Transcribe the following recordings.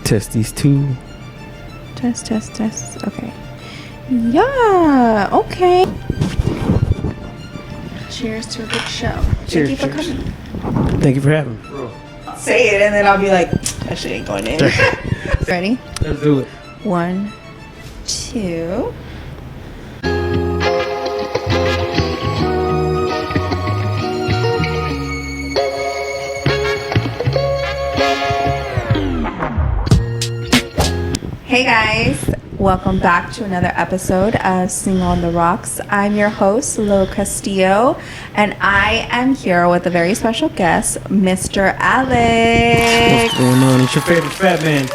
Test these two. Test. Okay. Yeah. Okay. Cheers to a good show. Cheers. Thank you for coming. Thank you for having me. Say it and then I'll be like, that shit ain't going in. Ready? Let's do it. 1, 2. Hey guys, welcome back to another episode of Sing on the Rocks. I'm your host, Locastillo, and I am here with a very special guest, Mr. Alex. What's going on? It's your favorite fat man,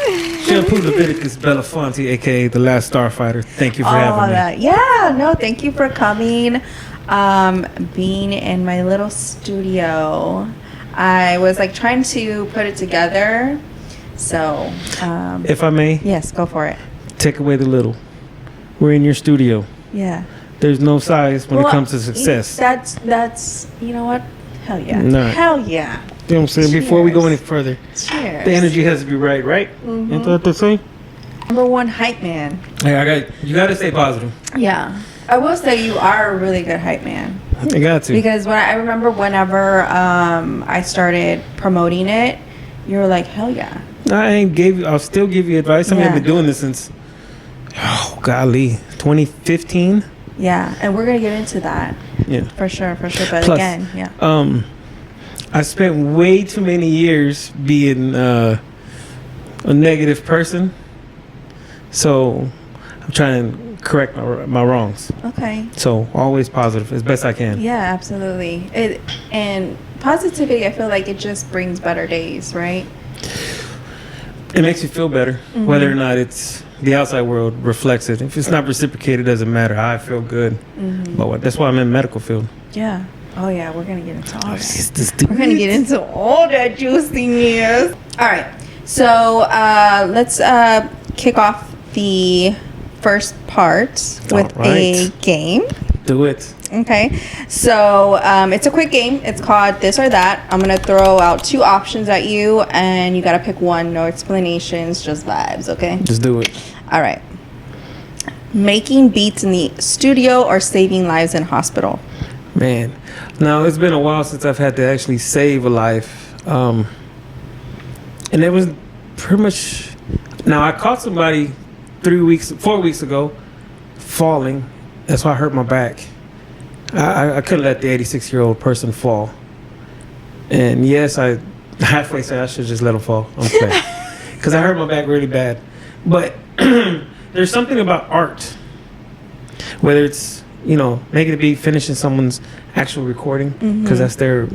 Shampoo Leviticus Belafonte, aka the Last Starfighter. Thank you for having me. Yeah, no, thank you for coming. Being in my little studio, I was like trying to put it together. So, if I may, yes, go for it. take away the little. We're in your studio. Yeah. There's no size when it comes to success. That's you know what? Hell yeah. No. Hell yeah. You know what I'm saying? Before we go any further, Cheers. the energy has to be right? Mm-hmm. Ain't that the same? Number one hype man. Hey, you got to stay positive. Yeah. I will say you are a really good hype man. I got to. Because I remember whenever I started promoting it, you were like, hell yeah. I'll still give you advice. I mean, I've been doing this since, 2015. Yeah, and we're gonna get into that. Yeah, for sure. But plus, again, yeah. I spent way too many years being a negative person, so I'm trying to correct my wrongs. Okay. So always positive as best I can. Yeah, absolutely. And positivity, I feel like it just brings better days, right? It makes you feel better, whether or not it's the outside world reflects it. If it's not reciprocated, it doesn't matter. I feel good. But that's why I'm in the medical field. Yeah. Oh, yeah. We're going to get into all that. We're going to get into all that juiciness. All right. So let's kick off the first part with a game. Do it. Okay, so it's a quick game. It's called This or That. I'm going to throw out 2 options at you, and you got to pick one. No explanations, just vibes, okay? Just do it. All right. Making beats in the studio or saving lives in hospital? Man, now it's been a while since I've had to actually save a life. And it was pretty much... Now, I caught somebody 4 weeks ago falling. That's why I hurt my back. I couldn't let the 86-year-old person fall. And yes, I halfway said I should just let him fall. I'm playing. Because I hurt my back really bad. But there's something about art. Whether it's, making a beat, finishing someone's actual recording. Because that's their,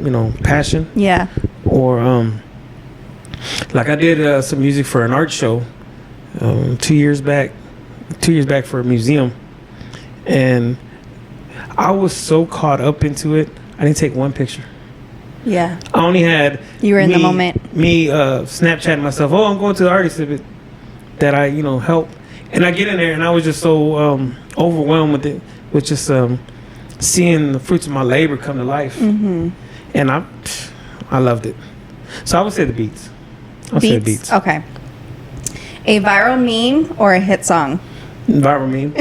passion. Yeah. Or, like I did some music for an art show 2 years back. 2 years back for a museum. And I was so caught up into it, I didn't take one picture. Yeah. I only had... You were in the moment. Me Snapchatting myself, I'm going to the art exhibit that I, help. And I get in there, and I was just so overwhelmed with it, with just seeing the fruits of my labor come to life. And I loved it. So I would say the beats. I'll say the beats. Okay. A viral meme or a hit song? Viral meme.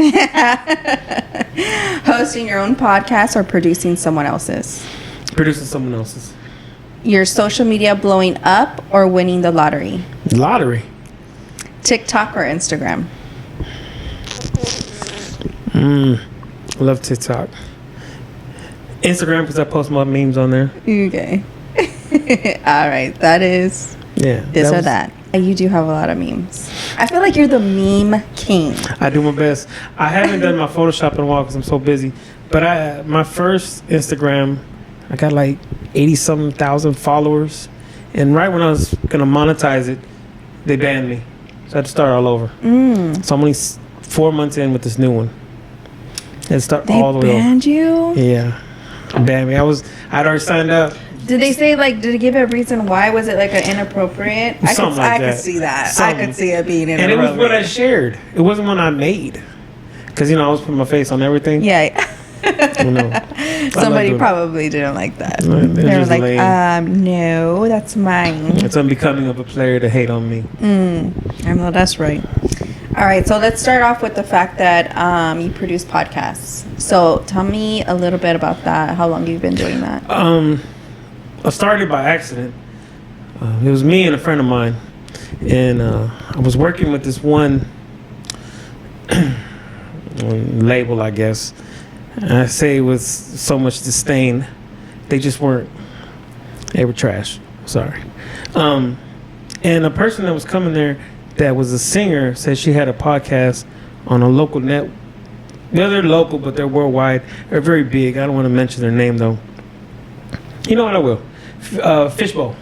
Hosting your own podcast or producing someone else's? Producing someone else's. Your social media blowing up or winning the lottery? Lottery. TikTok or Instagram? Love TikTok. Instagram because I post my memes on there. Okay. All right. That is this or that. You do have a lot of memes. I feel like you're the meme king. I do my best. I haven't done my Photoshop in a while because I'm so busy. But my first Instagram, I got like 80-something thousand followers. And right when I was going to monetize it, they banned me. So I had to start all over. So I'm only 4 months in with this new one. I had to start all the way over. They banned you? Yeah. Banned me. I'd already signed up. Did they say, did it give a reason why? Was it like an inappropriate? I could see that. Something. I could see it being inappropriate. And it was what I shared. It wasn't one I made. Because, I was putting my face on everything. Yeah. You know, Somebody probably didn't like that. They're They were just like, lame. no, that's mine. It's unbecoming of a player to hate on me. I know that's right. All right, so let's start off with the fact that you produce podcasts. So tell me a little bit about that. How long you've been doing that? I started by accident. It was me and a friend of mine, and I was working with this one label, I guess. And I say with so much disdain, they just weren't. They were trash. Sorry. And a person that was coming there that was a singer said she had a podcast on a local net. They're local, but they're worldwide. They're very big. I don't want to mention their name, though. You know what? I will. Fishbowl.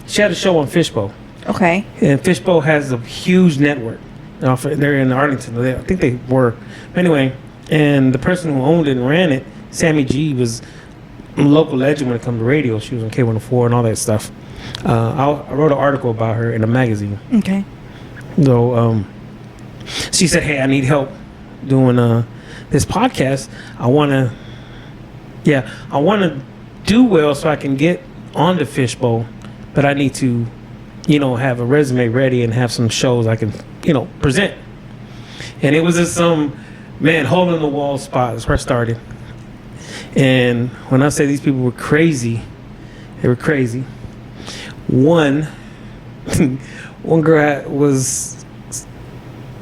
She had a show on Fishbowl. Okay. And Fishbowl has a huge network. They're in Arlington. I think they were. Anyway, and the person who owned it and ran it, Sammy G, was a local legend when it comes to radio. She was on K104 and all that stuff. I wrote an article about her in a magazine. Okay. So she said, hey, I need help doing this podcast. I want to do well so I can get on the Fishbowl, but I need to, have a resume ready and have some shows I can, present. And it was just some, hole in the wall spot. That's where I started. And when I say these people were crazy, they were crazy. One girl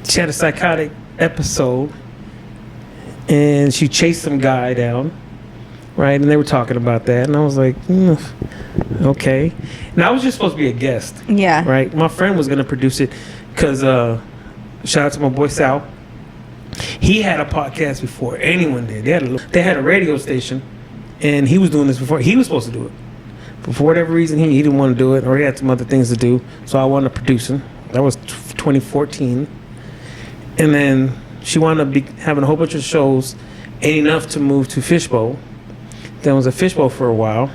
she had a psychotic episode, and she chased some guy down, right? And they were talking about that, and I was like, okay. Now I was just supposed to be a guest. Yeah. Right? My friend was going to produce it because, shout out to my boy Sal. He had a podcast before anyone did. They had a radio station, and he was doing this before. He was supposed to do it. But for whatever reason, he didn't want to do it, or he had some other things to do. So I wanted to produce him. That was 2014. And then she wound up having a whole bunch of shows, and enough to move to Fishbowl. Then was at Fishbowl for a while,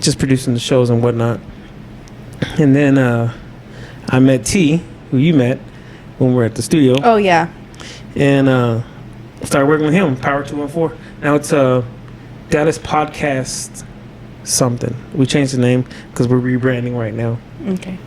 just producing the shows and whatnot. And then I met T, who you met when we were at the studio. Oh, yeah. And started working with him, Power 214. Now it's Dallas Podcast something. We changed the name because we're rebranding right now. Okay.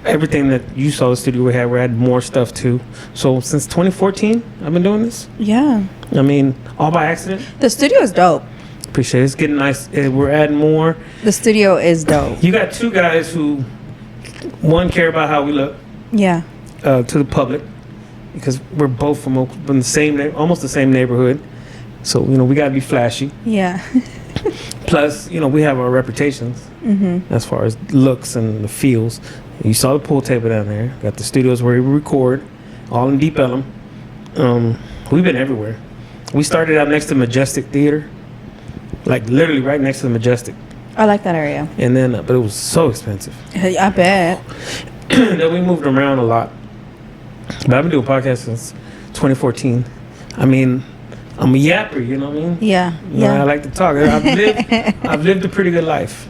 Everything that you saw the studio we had more stuff too. So since 2014, I've been doing this. Yeah. I mean, all by accident. The studio is dope. Appreciate it. It's getting nice. We're adding more. The studio is dope. You got two guys who, one, care about how we look. Yeah. To the public, because we're both from the same, almost the same neighborhood. So we gotta be flashy. Yeah. Plus, we have our reputations as far as looks and the feels. You saw the pool table down there. Got the studios where we record, all in Deep Ellum. We've been everywhere. We started out next to Majestic Theater, like literally right next to the Majestic. I like that area. And then, but it was so expensive. I bet. Then we moved around a lot. But I've been doing podcasts since 2014. I mean, I'm a yapper, you know what I mean? Yeah. I like to talk. I've lived a pretty good life.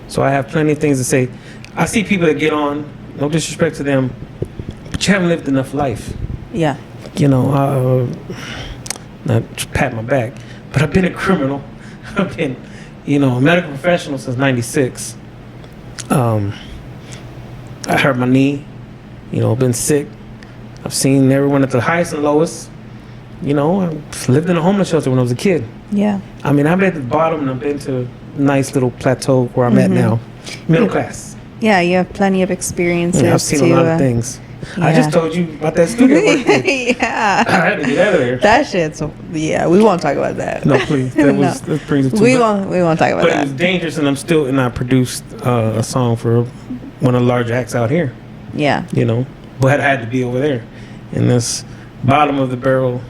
So I have plenty of things to say. I see people that get on, no disrespect to them, but you haven't lived enough life. Yeah. Not to pat my back, but I've been a criminal. I've been, a medical professional since 96. I hurt my knee, been sick. I've seen everyone at the highest and lowest. I lived in a homeless shelter when I was a kid. Yeah. I mean, I've been at the bottom and I've been to a nice little plateau where I'm at now. Middle class. Yeah, you have plenty of experiences. I've seen a lot of things. Yeah. I just told you about that studio work thing. Yeah. I had to get out of there. That shit's, we won't talk about that. No, please. That brings it to we won't talk about but that. It was dangerous, and I produced a song for one of the large acts out here. Yeah. But I had to be over there in this bottom of the barrel,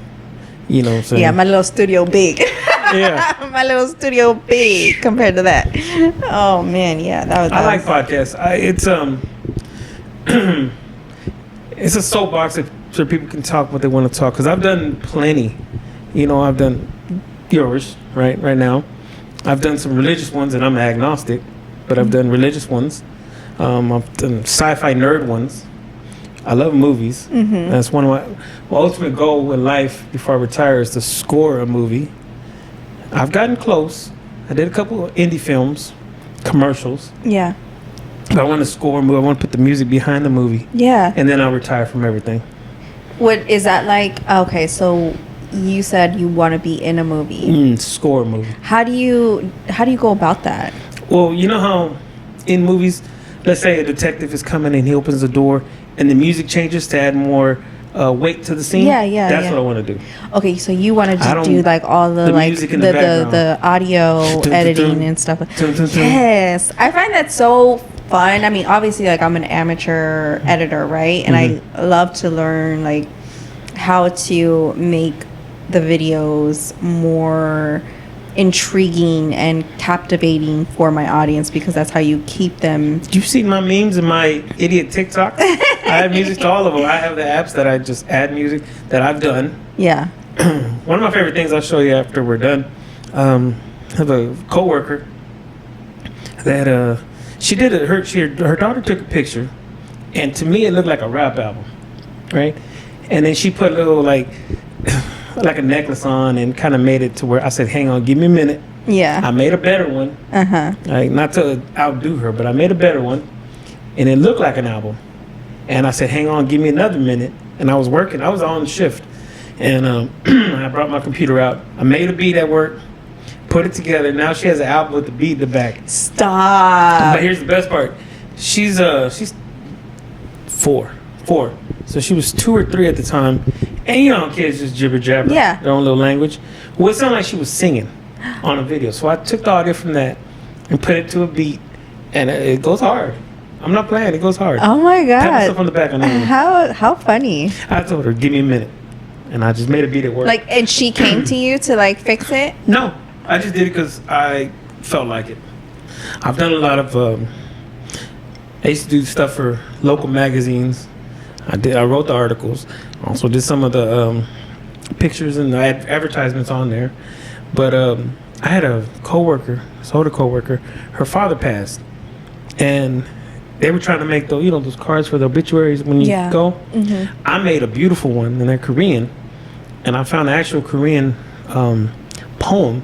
So Yeah, my little studio big. Yeah. My little studio big compared to that. Oh man, yeah, I like podcasts. It's a soapbox so people can talk what they want to talk. Because I've done plenty. I've done yours right now. I've done some religious ones, and I'm agnostic, but I've done religious ones. I've done sci-fi nerd ones. I love movies. That's one of my ultimate goal in life before I retire is to score a movie. I've gotten close. I did a couple of indie films, commercials. Yeah. But I want to score a movie. I want to put the music behind the movie. Yeah. And then I'll retire from everything. What is that like? Okay, so you said you want to be in a movie. Score a movie. How do you go about that? Well, you know how in movies, let's say a detective is coming and he opens the door and the music changes to add more weight to the scene. That's what I want to do. Okay, so you want to just do like all the like music in the audio editing and stuff. Yes, I find that so fun. I mean, obviously, like I'm an amateur editor, right? And I love to learn like how to make the videos more intriguing and captivating for my audience, because that's how you keep them. You've seen my memes and my idiot TikTok. I add music to all of them. I have the apps that I just add music that I've done. Yeah. One of my favorite things I'll show you after we're done. I have a coworker that she did it. Her daughter took a picture, and to me it looked like a rap album, right? And then she put a little like a necklace on and kind of made it to where I said, "Hang on, give me a minute." Yeah. I made a better one. Like, not to outdo her, but I made a better one, and it looked like an album. And I said, "Hang on, give me another minute." And I was working. I was on shift, and I brought my computer out. I made a beat at work, put it together. Now she has an album with the beat in the back. Stop. But here's the best part. She's four. So she was 2 or 3 at the time. And you know, kids just jibber jabber. Yeah. Their own little language. Well, it sounded like she was singing on a video. So I took the audio from that and put it to a beat, and it goes hard. I'm not playing. It goes hard. Oh my god. Pat myself on the back on that. How funny. I told her, give me a minute, and I just made a beat at work. Like, and she came to you to like fix it? No, I just did it because I felt like it. I've done a lot of. I used to do stuff for local magazines. I wrote the articles. Also did some of the pictures and the advertisements on there. But I had a coworker, older coworker. Her father passed, and they were trying to make those cards for the obituaries when you go. I made a beautiful one, and they're Korean, and I found the actual Korean poem,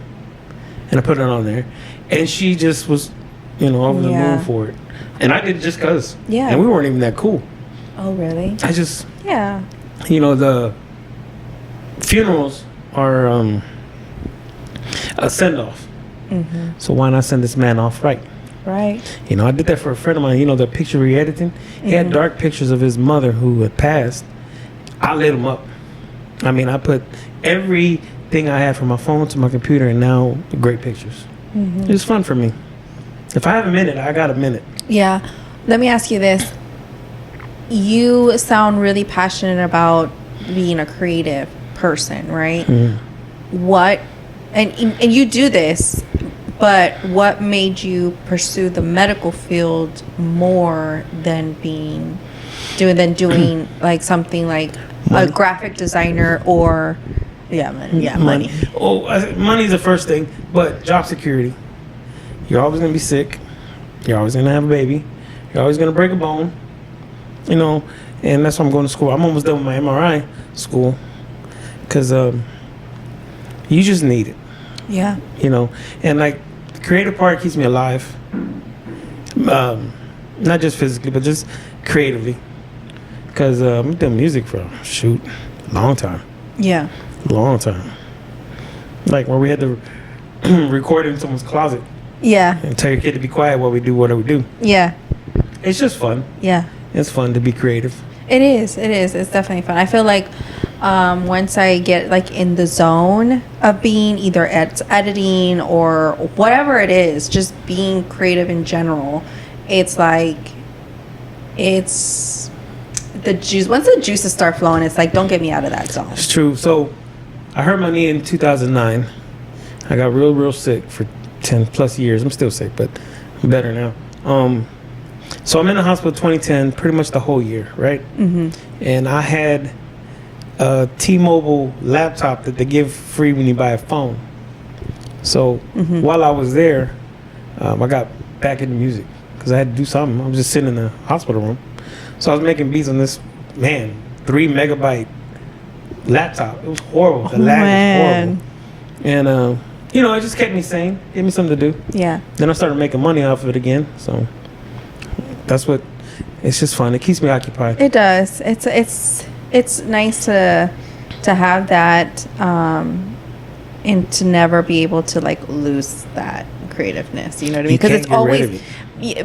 and I put it on there, and she just was, over the moon for it, and I did it just cause. Yeah. And we weren't even that cool. Oh really? I just. Yeah. The funerals are a send-off. So why not send this man off right? Right. I did that for a friend of mine. The picture re-editing. He had dark pictures of his mother who had passed. I lit him up. I mean, I put everything I had from my phone to my computer, and now great pictures. It was fun for me. If I have a minute, I got a minute. Yeah. Let me ask you this. You sound really passionate about being a creative person, right? What, and you do this, but what made you pursue the medical field more than doing like something like money. A graphic designer or money. Money's the first thing, but job security. You're always gonna be sick. You're always gonna have a baby. You're always gonna break a bone. And that's why I'm going to school. I'm almost done with my MRI school, because you just need it. Yeah. And like the creative part keeps me alive. Not just physically, but just creatively. Because I've done music for a long time. Yeah. Long time. Like where we had to record in someone's closet. Yeah. And tell your kid to be quiet while we do whatever we do. Yeah. It's just fun. Yeah. It's fun to be creative. It is. It's definitely fun. I feel like once I get like in the zone of being either editing or whatever it is, just being creative in general, it's like it's the juice. Once the juices start flowing, it's like, don't get me out of that zone. It's true. So I hurt my knee in 2009. I got real sick for 10 plus years. I'm still sick, but I'm better now. So I'm in the hospital 2010, pretty much the whole year, right? And I had a T-Mobile laptop that they give free when you buy a phone. So while I was there, I got back into music because I had to do something. I was just sitting in the hospital room. So I was making beats on this man, 3 megabyte laptop. It was horrible. The lag was horrible. And you know, it just kept me sane, gave me something to do. Yeah. Then I started making money off of it again. So that's what. It's just fun. It keeps me occupied. It does. It's nice to have that, and to never be able to like lose that creativeness. You know what I mean?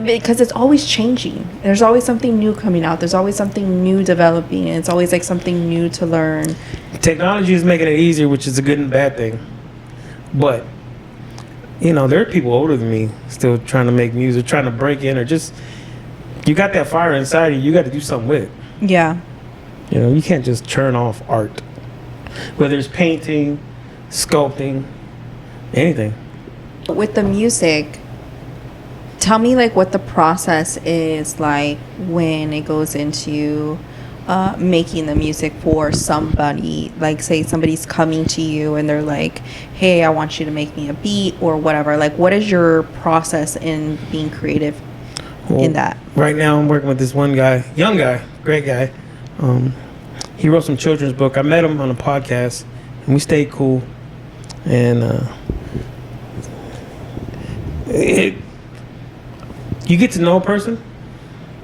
Because it's always changing. There's always something new coming out. There's always something new developing, and it's always like something new to learn. Technology is making it easier, which is a good and bad thing. But you know, there are people older than me still trying to make music, trying to break in, or just you got that fire inside you got to do something with it. Yeah. You know, you can't just churn off art, whether it's painting, sculpting, anything. With the music, tell me like what the process is like when it goes into making the music for somebody. Like say somebody's coming to you and they're like, hey, I want you to make me a beat or whatever. Like what is your process in being creative in that? Right now I'm working with this one guy, young guy, great guy. He wrote some children's book. I met him on a podcast and we stayed cool. And you get to know a person,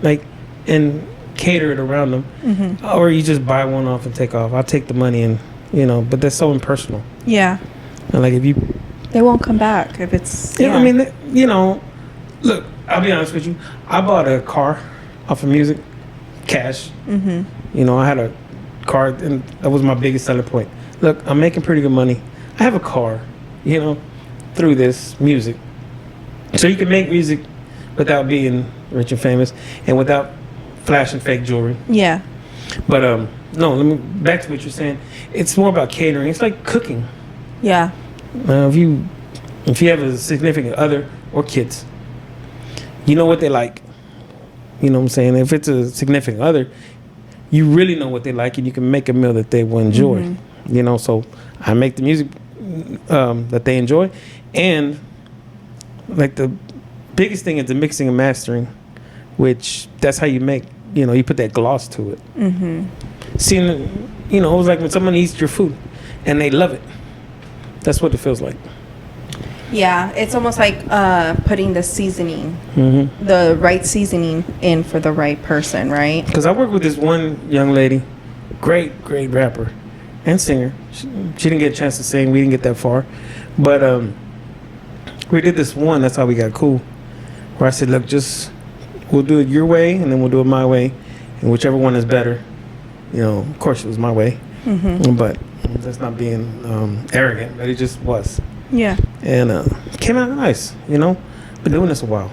like, and cater it around them, or you just buy one off and take off. I'll take the money and, you know, but that's so impersonal. Yeah. And like if you, they won't come back if it's. Yeah, I mean, you know, look, I'll be honest with you. I bought a car off of music, cash. You know, I had a car, and that was my biggest selling point. Look, I'm making pretty good money. I have a car, you know, through this music. So you can make music without being rich and famous and without flashing fake jewelry. Yeah. But no, let me back to what you're saying. It's more about catering. It's like cooking. Yeah. If you have a significant other or kids, you know what they like. You know what I'm saying? If it's a significant other, you really know what they like, and you can make a meal that they will enjoy. You know, so I make the music that they enjoy, and like the biggest thing is the mixing and mastering, which that's how you make. You know, you put that gloss to it. Seeing, you know, it was like when someone eats your food, and they love it. That's what it feels like. Yeah, it's almost like putting the seasoning, the right seasoning in for the right person, right? Because I work with this one young lady, great rapper and singer. She didn't get a chance to sing. We didn't get that far. But we did this one. That's how we got cool. Where I said, look, we'll do it your way, and then we'll do it my way. And whichever one is better, you know, of course it was my way. But that's not being arrogant, but it just was. Yeah. And came out nice, you know. Been doing this a while.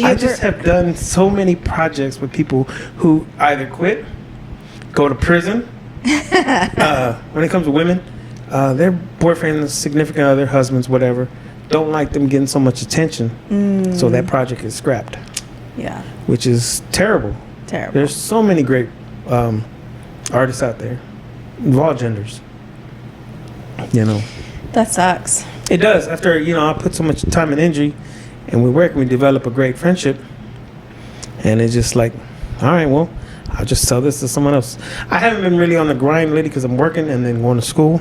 I just have done so many projects with people who either quit, go to prison. When it comes to women, their boyfriends, significant other, husbands, whatever, don't like them getting so much attention. So that project is scrapped. Yeah. Which is terrible. There's so many great artists out there, of all genders. You know. That sucks. It does. After, you know, I put so much time and energy, and we work and we develop a great friendship, and it's just like, all right, well, I'll just sell this to someone else. I haven't been really on the grind lately because I'm working and then going to school.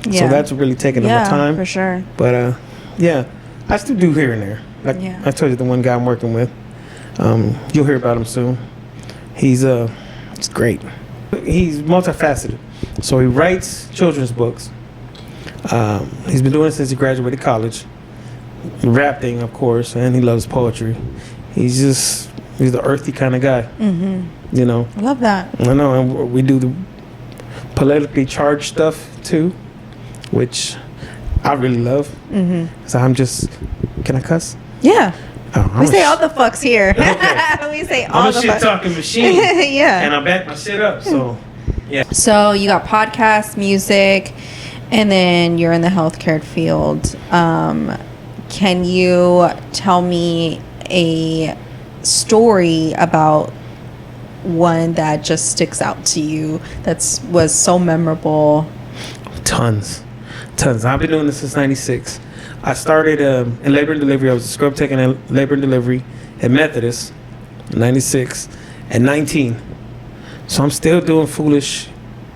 Yeah. So that's really taking up my time. For sure. But yeah, I still do here and there. Like I told you, the one guy I'm working with, you'll hear about him soon. He's great. He's multifaceted. So he writes children's books. He's been doing it since he graduated college. Rap thing, of course, and he loves poetry. He's the earthy kind of guy. You know. I love that. I know, and we do the politically charged stuff too, which I really love. So I'm just, can I cuss? Yeah. We say all the fucks here. Okay. We say all the fucks. I'm a shit talking machine. Yeah. And I back my shit up. So yeah. So you got podcasts, music. And then you're in the healthcare field. Can you tell me a story about one that just sticks out to you that was so memorable? Tons. I've been doing this since '96. I started in labor and delivery. I was a scrub tech in labor and delivery at Methodist in '96 at 19. So I'm still doing foolish,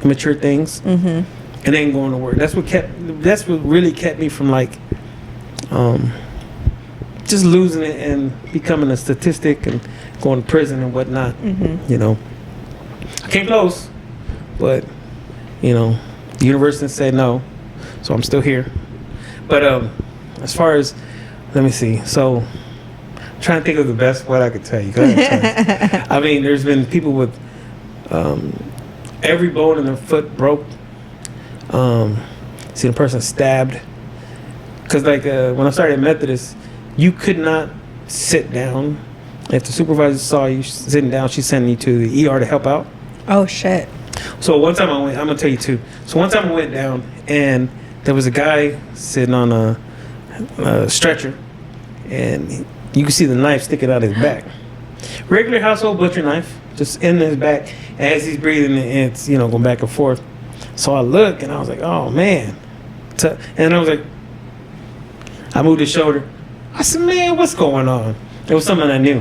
immature things, and then going to work. That's what really kept me from like, just losing it and becoming a statistic and going to prison and whatnot. You know, I came close, but you know, the universe didn't say no, so I'm still here. But as far as, let me see. So, I'm trying to think of the best what I could tell you. Go ahead, I mean, there's been people with every bone in their foot broke. Seen a person stabbed. Because like when I started at Methodist, you could not sit down. If the supervisor saw you sitting down, she sent you to the ER to help out. Oh shit. So one time I'm gonna tell you two. So one time I went down and there was a guy sitting on a stretcher, and you could see the knife sticking out his back. Regular household butcher knife, just in his back. As he's breathing, and it's, you know, going back and forth. So I look and I was like, oh man. And I was like, I moved his shoulder. I said, man, what's going on? It was someone I knew.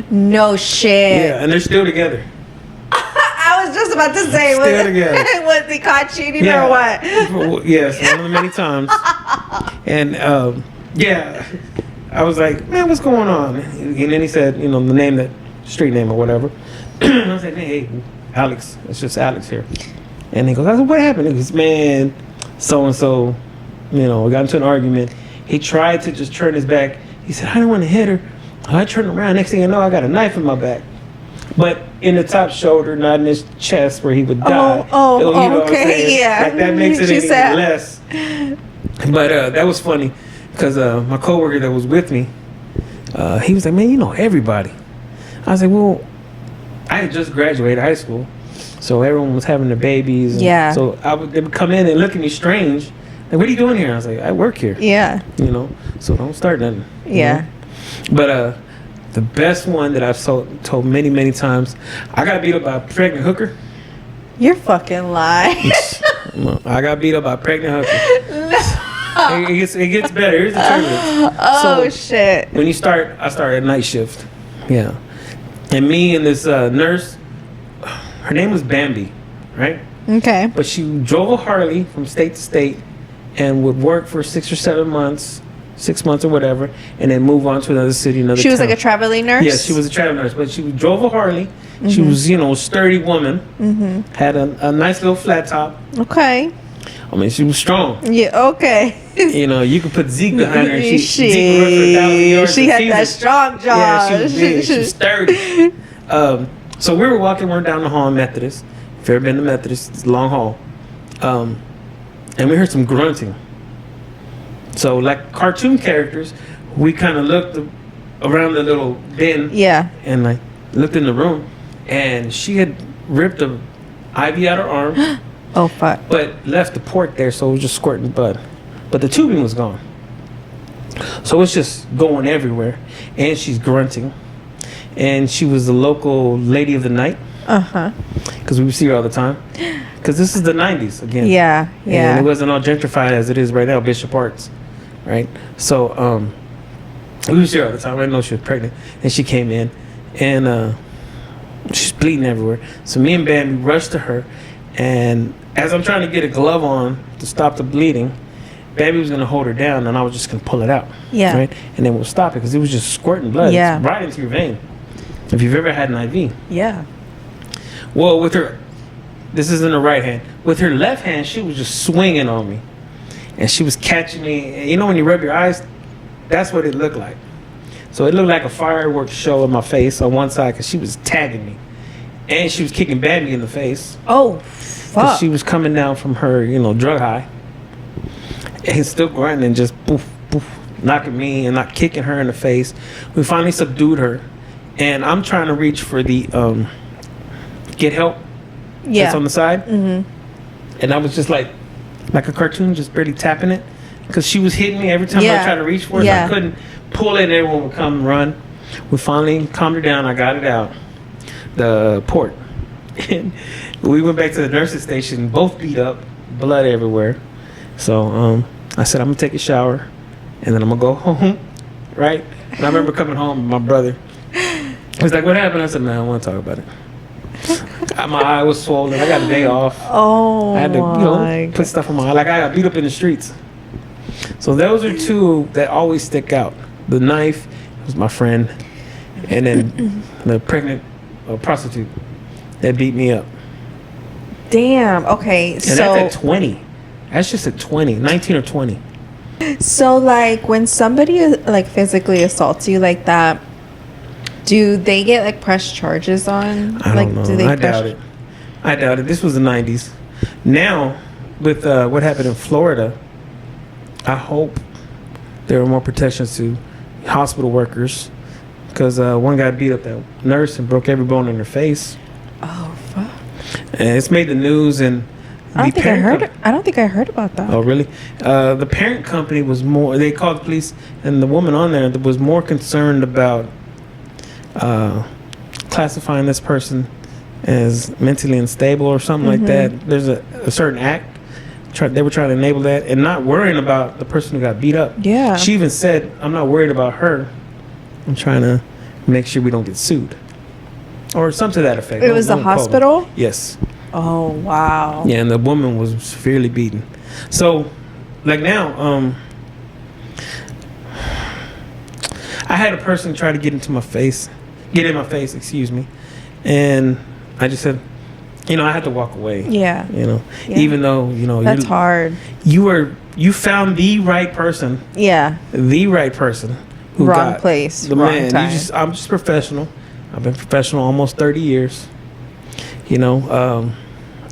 No shit. Yeah, and they're still together. I was just about to say, was he caught cheating or what? Yes, one of the many times. And yeah, I was like, man, what's going on? And then he said, you know, the name, that street name or whatever. And I said, hey, Alex, it's just Alex here. And he goes, I said, what happened? He goes, man, so-and-so, you know, we got into an argument. He tried to just turn his back. He said, I didn't want to hit her. I turned around. Next thing I know, I got a knife in my back. But in the top shoulder, not in his chest where he would die. Okay, yeah. Like, that makes it any less. But that was funny because my coworker that was with me, he was like, man, you know everybody. I was like, well, I had just graduated high school, so everyone was having their babies. And so they would come in and look at me strange. Like, what are you doing here? I was like, I work here. Yeah. You know, so don't start nothing. Yeah. You know? But the best one that I've told many, many times, I got beat up by a pregnant hooker. You're fucking lying. I got beat up by a pregnant hooker. It gets better. Here's the truth. Oh, shit. When I started night shift. Yeah. And me and this nurse, her name was Bambi, right? Okay. But she drove a Harley from state to state and would work for 6 or 7 months, 6 months or whatever, and then move on to another city, another town. She was like a traveling nurse? Yes, she was a traveling nurse, but she drove a Harley. She was, you know, a sturdy woman. Had a nice little flat top. Okay. I mean, she was strong. Yeah, okay. You know, you could put Zeke behind her and Zeke would run for 1,000 yards. She had that strong jaw. Yeah, she was big. She was sturdy. So we were walking down the hall in Methodist. If you've ever been to Methodist, it's a long hall. And we heard some grunting. So like cartoon characters, we kind of looked around the little bin. Yeah. And like looked in the room, and she had ripped a IV out her arm. Oh fuck! But left the port there, so it was just squirting blood. But the tubing was gone, so it's just going everywhere. And she's grunting, and she was the local lady of the night. Because we would see her all the time. Because this is the 90s again. Yeah, yeah. And it wasn't all gentrified as it is right now, Bishop Arts, right? So we would see her all the time. I didn't know she was pregnant, and she came in, and she's bleeding everywhere. So me and Bambi rushed to her, and as I'm trying to get a glove on to stop the bleeding, Bambi was gonna hold her down, and I was just gonna pull it out. Yeah. Right, and then we'll stop it because it was just squirting blood. Yeah. It's right into your vein. If you've ever had an IV. Yeah. Well, with her, this is in her right hand. With her left hand, she was just swinging on me, and she was catching me. You know when you rub your eyes, that's what it looked like. So it looked like a fireworks show in my face on one side because she was tagging me, and she was kicking Bambi in the face. Oh, fuck! She was coming down from her, you know, drug high, and still grunting and just poof, poof, knocking me and not kicking her in the face. We finally subdued her, and I'm trying to reach for the get help. Yeah. That's on the side. And I was just like a cartoon, just barely tapping it, because she was hitting me every time I tried to reach for it. So I couldn't pull it, and everyone would come and run. We finally calmed her down. I got it out the port, and we went back to the nurse's station, both beat up, blood everywhere. So I said, I'm gonna take a shower, and then I'm gonna go home, right? And I remember coming home with my brother. He was like, what happened? I said, man, I don't want to talk about it. My eye was swollen. I got a day off. Oh, I had to, put stuff on my eye. Like, I got beat up in the streets. So those are two that always stick out. The knife was my friend, and then the pregnant prostitute that beat me up. Damn. Okay. And that's at 20. That's just at 20, 19 or 20. So, like, when somebody like physically assaults you like that, do they get like press charges on? I don't know. Do they I doubt it. I doubt it. This was the 90s. Now, with what happened in Florida, I hope there are more protections to hospital workers, because one guy beat up that nurse and broke every bone in her face. Oh fuck! And it's made the news, and I don't think I heard about that. Oh really? The parent company was more. They called the police, and the woman on there was more concerned about classifying this person as mentally unstable or something like that. There's a certain act. They were trying to enable that, and not worrying about the person who got beat up. Yeah. She even said, "I'm not worried about her. I'm trying to make sure we don't get sued," or something to that effect. It was the hospital? Yes. Oh wow. Yeah, and the woman was severely beaten. So, like now, I had a person try to get in my face, excuse me, and I just said, I had to walk away. Yeah. Even though, that's hard. You found the right person. Yeah. The right person. Who wrong got place. The wrong man. time. I'm just professional. I've been professional almost 30 years.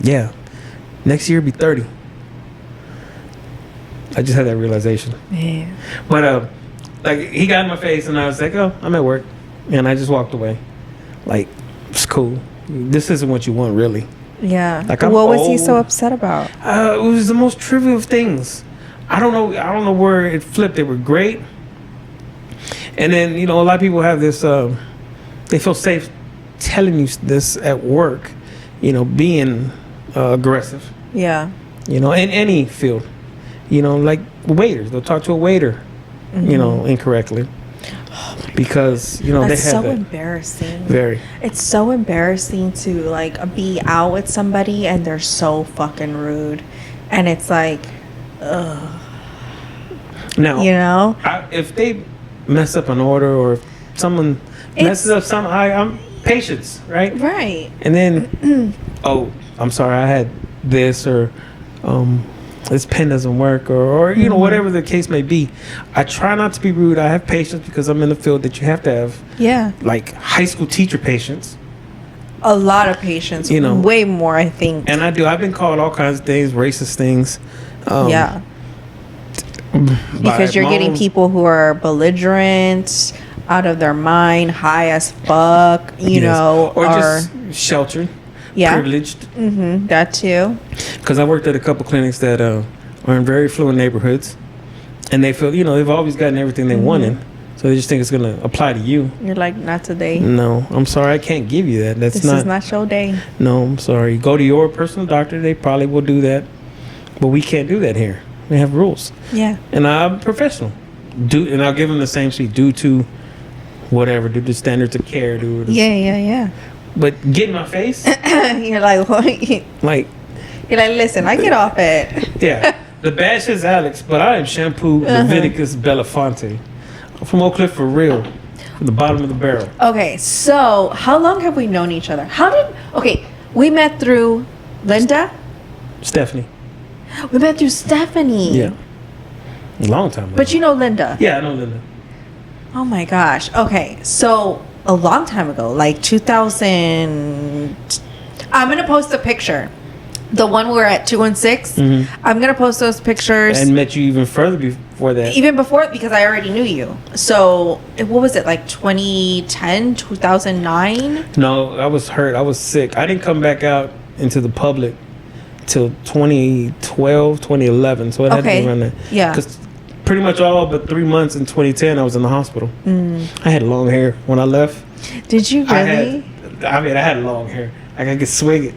Yeah. Next year be 30. I just had that realization. Yeah. But like, he got in my face, and I was like, "Oh, I'm at work," and I just walked away. Like, it's cool. This isn't what you want, really. Yeah. Like, what was he so upset about? It was the most trivial of things. I don't know where it flipped. They were great, and then a lot of people have this. They feel safe telling you this at work. Being aggressive. Yeah. In any field. Like waiters, they'll talk to a waiter, incorrectly. Because they have that's so that. embarrassing. Very. It's so embarrassing to like be out with somebody and they're so fucking rude, and it's like, ugh. Now, if they mess up an order, or if someone messes up something, I'm patience, right? Right. And then, oh, I'm sorry, I had this, or this pen doesn't work, or whatever the case may be. I try not to be rude. I have patience, because I'm in the field that you have to have. Yeah. Like high school teacher patience. A lot of patience. Way more, I think. And I do. I've been called all kinds of things, racist things. Yeah. Because you're getting people who are belligerent, out of their mind, high as fuck, or just sheltered. Yeah. Privileged. That too. Because I worked at a couple clinics that are in very affluent neighborhoods, and they feel they've always gotten everything they wanted, so they just think it's gonna apply to you. You're like, not today. No, I'm sorry, I can't give you that. This is not your day. No, I'm sorry. Go to your personal doctor. They probably will do that, but we can't do that here. We have rules. Yeah. And I'm professional. And I'll give them the same sheet due to whatever, due to standards of care. Yeah. But get in my face. You're like, what? Like, you're like, listen, I get off it. Yeah. The bash is Alex, but I am Shampoo Leviticus Belafonte. I'm from Oak Cliff for real. From the bottom of the barrel. Okay, so how long have we known each other? We met through Linda? Stephanie. We met through Stephanie. Yeah. A long time ago. But you know Linda? Yeah, I know Linda. Oh my gosh. Okay, so a long time ago, like 2000. I'm going to post a picture. The one we're at 216. I'm going to post those pictures. And met you even further before that. Even before, because I already knew you. So, what was it, like 2010, 2009? No, I was hurt. I was sick. I didn't come back out into the public till 2012, 2011. So it had to be around that. Yeah. Because pretty much all but 3 months in 2010, I was in the hospital. I had long hair when I left. Did you really? I had long hair. I could swing it.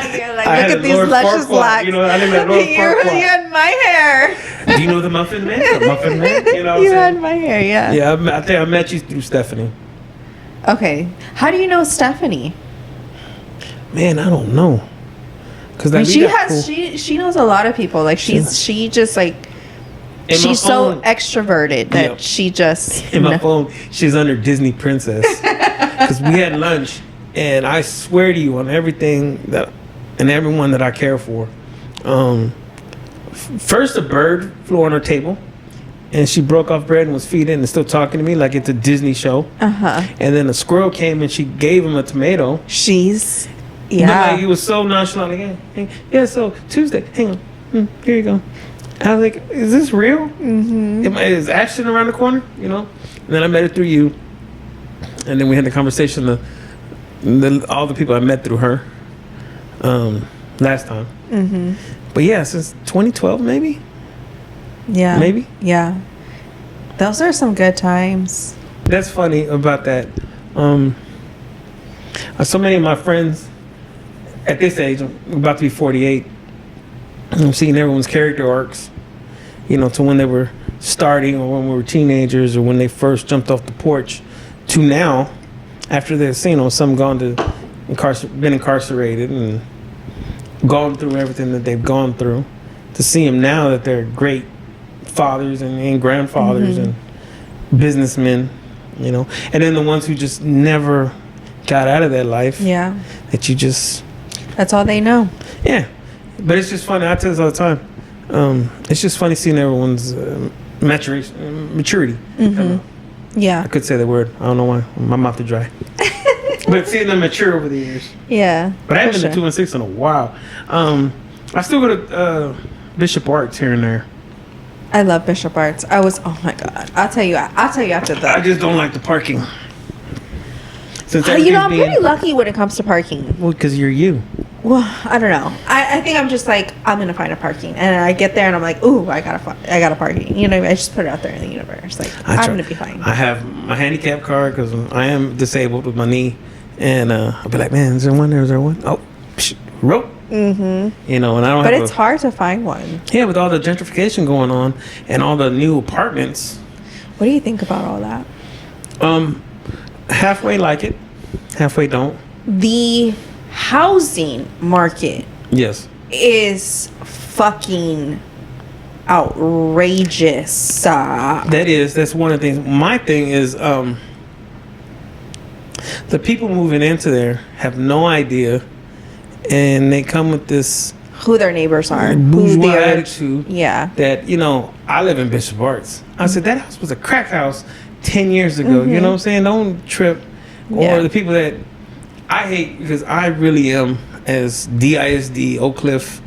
You're like, look at these luscious locks. I live at You had my hair. Do you know the Muffin Man? The Muffin Man? You had my hair, yeah. Yeah, I think I met you through Stephanie. Okay. How do you know Stephanie? Man, I don't know. Cause And she knows a lot of people. Like she just like she's so extroverted that she just in my phone she's under Disney Princess. Because we had lunch, and I swear to you on everything that and everyone that I care for. First, a bird flew on her table, and she broke off bread and was feeding and still talking to me like it's a Disney show. And then a squirrel came and she gave him a tomato. Like, it was so nonchalant. Like, yeah, so Tuesday, hang on, here you go. I was like, is this real? Is Ashton around the corner? You know? And then I met her through you, and then we had the conversation. All the people I met through her last time. But yeah, since 2012, maybe. Yeah. Maybe. Yeah. Those are some good times. That's funny about that. So many of my friends at this age, I'm about to be 48. I'm seeing everyone's character arcs, you know, to when they were starting or when we were teenagers or when they first jumped off the porch to now, after this, you know, some been incarcerated and gone through everything that they've gone through, to see them now that they're great fathers and grandfathers and businessmen, you know, and then the ones who just never got out of that life. Yeah. That you just... That's all they know. Yeah. But it's just funny. I tell this all the time. It's just funny seeing everyone's maturity. Yeah. I could say that word. I don't know why. My mouth is dry. But seeing them mature over the years. Yeah. But I haven't been to 216 in a while. I still go to Bishop Arts here and there. I love Bishop Arts. Oh my God. I'll tell you after that. I just don't like the parking. I'm pretty lucky when it comes to parking. Well, because you're you. Well, I don't know. I think I'm just like, I'm going to find a parking. And I get there and I'm like, ooh, I got a parking. You know, I just put it out there in the universe. Like, I'm going to be fine. I have my handicap card because I am disabled with my knee. And I'll be like, man, is there one there? Is there one? Oh, rope. You know, and I don't. But it's hard to find one. Yeah, with all the gentrification going on and all the new apartments. What do you think about all that? Halfway like it, halfway don't. The housing market, yes, is fucking outrageous. That's one of the things. My thing is, the people moving into there have no idea, and they come with this who their neighbors are, bourgeois attitude. Yeah, that, you know, I live in Bishop Arts. I said that house was a crack house 10 years ago. You know what I'm saying? Don't trip. Or the people that I hate, because I really am as DISD SoOakCliff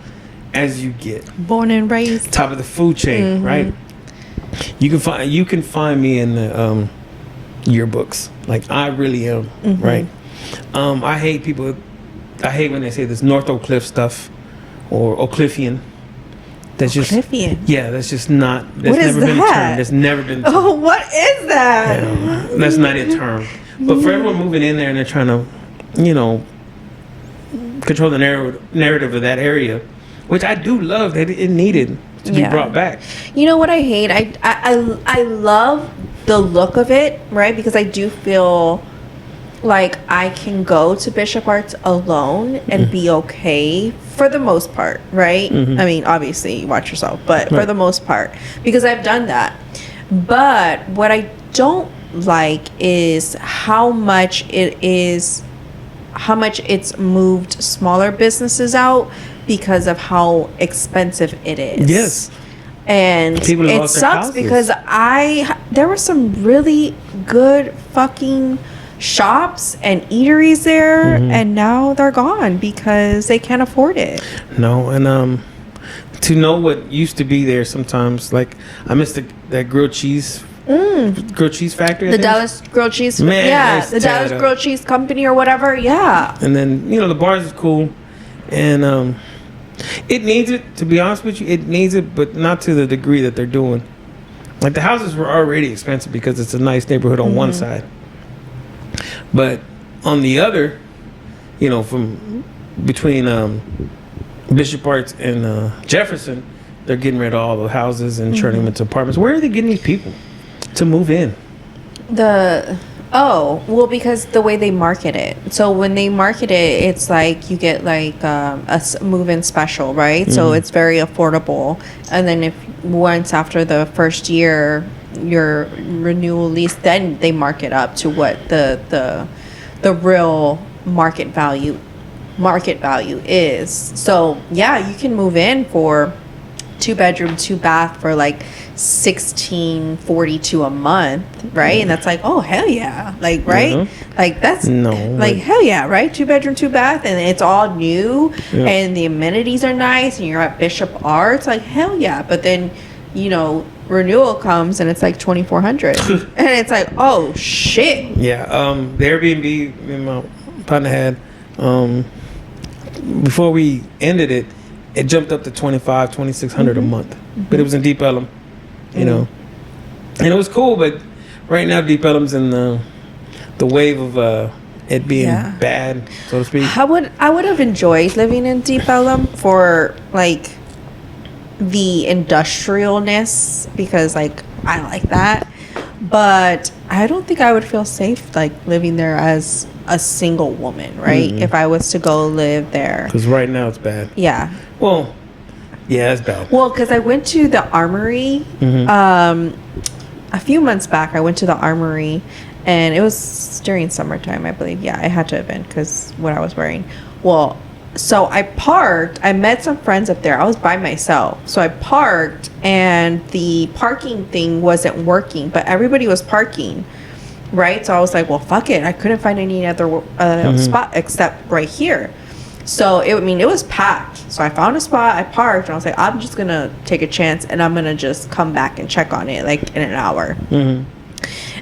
as you get. Born and raised. Top of the food chain, right? You can find me in the yearbooks. Like, I really am, right? I hate when they say this North SoOakCliff stuff or SoOakCliffian. That's just that's just not. That's never been a term. That's never been. Oh, what is that? Yeah, that's not a term. But for everyone moving in there and they're trying to, you know, control the narrative of that area, which I do love that it needed to be brought back. You know what I hate? I love the look of it, right? Because I do feel like I can go to Bishop Arts alone and be okay for the most part, right? I mean, obviously, watch yourself, but for the most part, because I've done that. But what I don't like is how much it's moved smaller businesses out because of how expensive it is. Yes. And it sucks because there were some really good fucking shops and eateries there, and now they're gone because they can't afford it. No, and to know what used to be there sometimes, like I missed that grilled cheese factory. The Dallas grilled cheese. Man, yeah, the Dallas grilled cheese company or whatever. Yeah. And then, you know, the bars is cool, and it needs it. To be honest with you, it needs it, but not to the degree that they're doing. Like, the houses were already expensive because it's a nice neighborhood on one side. But on the other, you know, from between Bishop Arts and Jefferson, they're getting rid of all the houses and turning them into apartments. Where are they getting these people to move in? Oh, well, because the way they market it. So when they market it, it's like you get like move-in special, right? So it's very affordable. And then if once after the first year, your renewal lease, then they mark it up to what the real market value is. So yeah, you can move in for 2-bedroom, 2-bath for like $16.42 a month, right? And that's like, oh hell yeah, like, right? Like that's like hell yeah, right? 2-bedroom, 2-bath, and it's all new, and the amenities are nice, and you're at Bishop Arts, like hell yeah. But then, you know, renewal comes and it's like $2,400, and it's like, oh shit. Yeah. The Airbnb me and my partner had, before we ended it, it jumped up to $2,600 a month, but it was in Deep Ellum, you know, and it was cool. But right now, Deep Ellum's in the wave of it being bad, so to speak. I would have enjoyed living in Deep Ellum for like the industrialness, because like I like that, but I don't think I would feel safe like living there as a single woman, right? If I was to go live there, because right now it's bad. Yeah. Well, yeah, it's bad. Well, because I went to the Armory a few months back. I went to the Armory, and it was during summertime, I believe. Yeah, it had to have been because what I was wearing. Well, so I parked. I met some friends up there. I was by myself, so I parked, and the parking thing wasn't working, but everybody was parking. Right, so I was like, well, fuck it. I couldn't find any other spot except right here. So it was packed. So I found a spot. I parked, and I was like, I'm just gonna take a chance, and I'm gonna just come back and check on it like in an hour.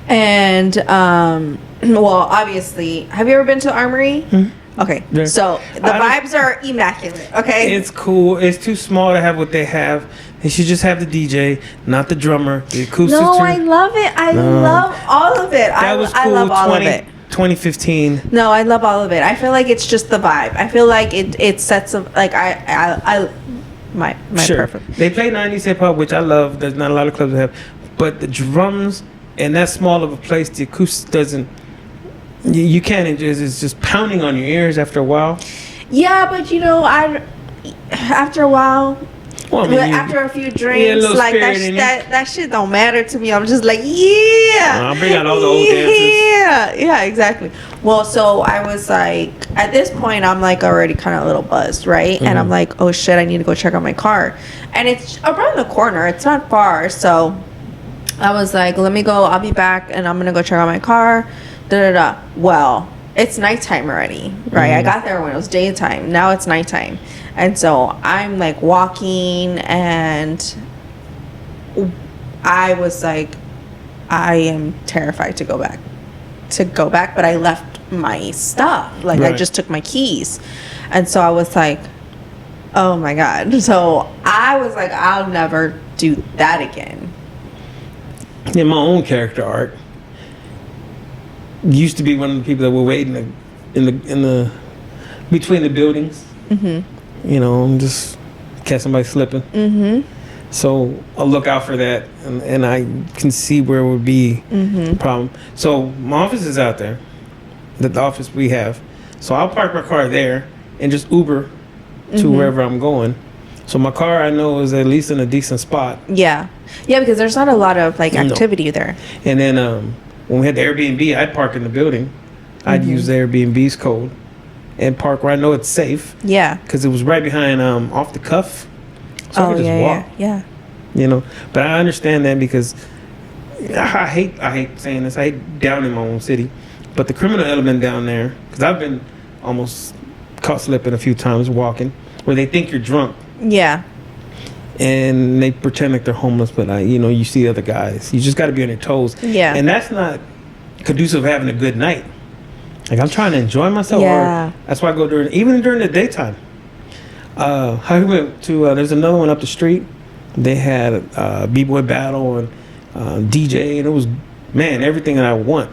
And well, obviously, have you ever been to the Armory? Okay, so the vibes are immaculate. Okay, it's cool. It's too small to have what they have. They should just have the DJ, not the drummer. The acoustics. No, I love it. I love all of it. That was cool. I love all of it. 2015. No, I love all of it. I feel like it's just the vibe. I feel like it sets up like my perfect. They play 90s hip hop, which I love. There's not a lot of clubs that have, but the drums in that small of a place, the acoustics doesn't. You can't. It's just pounding on your ears after a while. Yeah, but you know, after a while. Well, I mean, after a few drinks, like that shit don't matter to me. I'm just like, I'll bring out all the old dances. Yeah, exactly. Well, so I was like, at this point, I'm like already kind of a little buzzed, right? And I'm like, oh shit, I need to go check on my car. And it's around the corner. It's not far. So I was like, let me go. I'll be back, and I'm gonna go check on my car. Well, it's nighttime already, right? I got there when it was daytime. Now it's nighttime. And so I'm like walking, and I was like, I am terrified to go back, but I left my stuff. Like, I just took my keys. And so I was like, oh my God. So I was like, I'll never do that again. In my own character arc, used to be one of the people that were waiting in the between the buildings. You know, just catch somebody slipping. So I'll look out for that, and I can see where it would be a problem. So my office is out there, the office we have. So I'll park my car there and just Uber to wherever I'm going. So my car, I know, is at least in a decent spot. Yeah, because there's not a lot of like activity there. And then when we had the Airbnb, I'd park in the building. I'd use the Airbnb's code and park where I know it's safe. Yeah. Because it was right behind Off the Cuff. So I could just walk. Yeah. You know, but I understand that because I hate saying this. I hate down in my own city. But the criminal element down there, because I've been almost caught slipping a few times walking, where they think you're drunk. Yeah. And they pretend like they're homeless, but you see other guys. You just got to be on your toes. Yeah. And that's not conducive to having a good night. Like, I'm trying to enjoy myself. Yeah. That's why I go even during the daytime. I went to there's another one up the street. They had a b-boy battle and DJ, and it was everything that I want.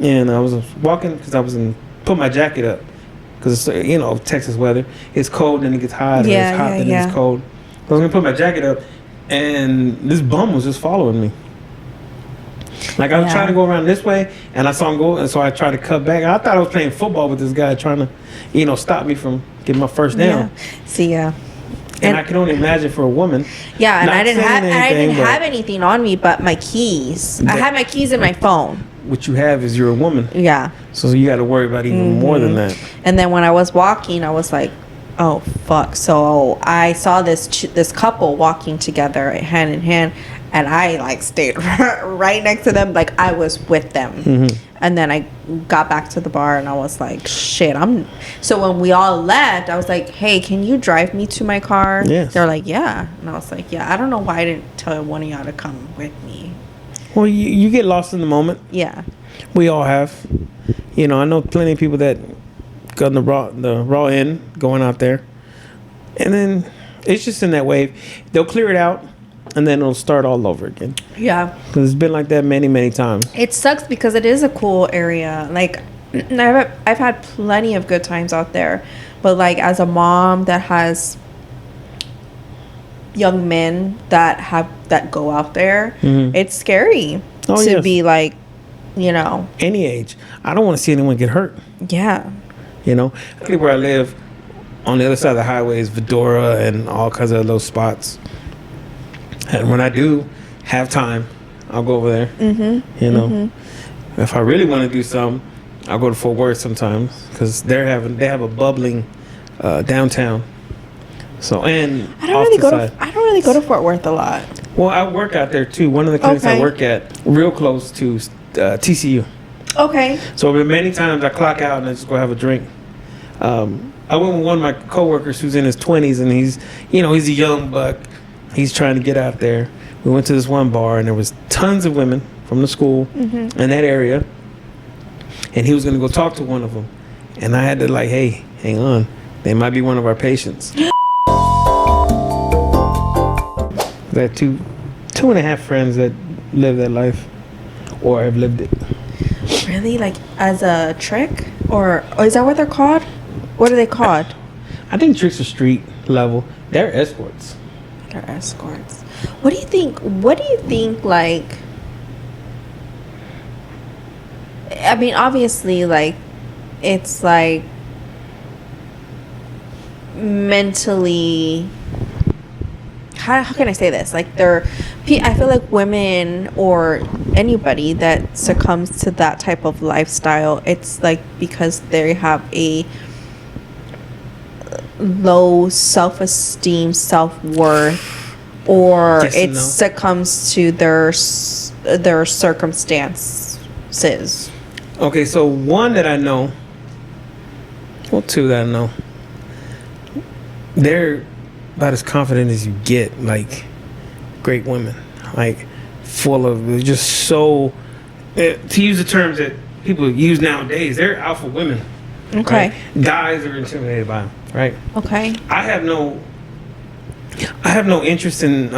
And I was walking because I was put my jacket up because it's Texas weather. It's cold and it gets hot. Yeah, it's hot and it's cold. So I was gonna put my jacket up, and this bum was just following me. Like I was trying to go around this way, and I saw him go, and so I tried to cut back. I thought I was playing football with this guy, trying to, stop me from getting my first down. Yeah. See, And I can only imagine for a woman. Yeah, and I didn't have anything on me but my keys. I had my keys in my phone. What you have is you're a woman. Yeah. So you got to worry about even more than that. And then when I was walking, I was like, oh fuck. So I saw this couple walking together hand in hand, and I like stayed right next to them, like I was with them. And then I got back to the bar, and I was like, shit, so when we all left, I was like, hey, can you drive me to my car? Yes. They're like, yeah. And I was like, yeah, I don't know why I didn't tell one of y'all to come with me. Well, you get lost in the moment. Yeah. We all have. I know plenty of people that got the raw end going out there. And then it's just in that wave. They'll clear it out, and then it'll start all over again. Yeah. Because it's been like that many, many times. It sucks because it is a cool area. Like, I've had plenty of good times out there. But, like, as a mom that has young men that go out there, it's scary to be, like, any age. I don't want to see anyone get hurt. Yeah. Actually, where I live, on the other side of the highway is Vidora and all kinds of those spots. And when I do have time, I'll go over there. If I really want to do something, I'll go to Fort Worth sometimes, because they have a bubbling downtown. So, and I don't really go to Fort Worth a lot. Well, I work out there too. One of the clinics I work at, real close to TCU. Okay. So many times I clock out and I just go have a drink. I went with one of my coworkers who's in his 20s, and he's a young buck. He's trying to get out there. We went to this one bar, and there was tons of women from the school in that area. And he was going to go talk to one of them. And I had to hey, hang on. They might be one of our patients. I had two and a half friends that live that life or have lived it. Really? Like as a trick? Or is that what they're called? What are they called? I think tricks are street level. They're escorts. They're escorts. What do you think, like... I mean, obviously, like, it's, like, mentally... How can I say this? Like, I feel like women or anybody that succumbs to that type of lifestyle, it's like because they have a low self-esteem, self-worth, or it succumbs to their circumstances. Okay, so one that I know, well, two that I know, they're about as confident as you get, like great women, like full of just so, to use the terms that people use nowadays, they're alpha women. Okay. Right? Guys are intimidated by them, right? Okay. I have no interest in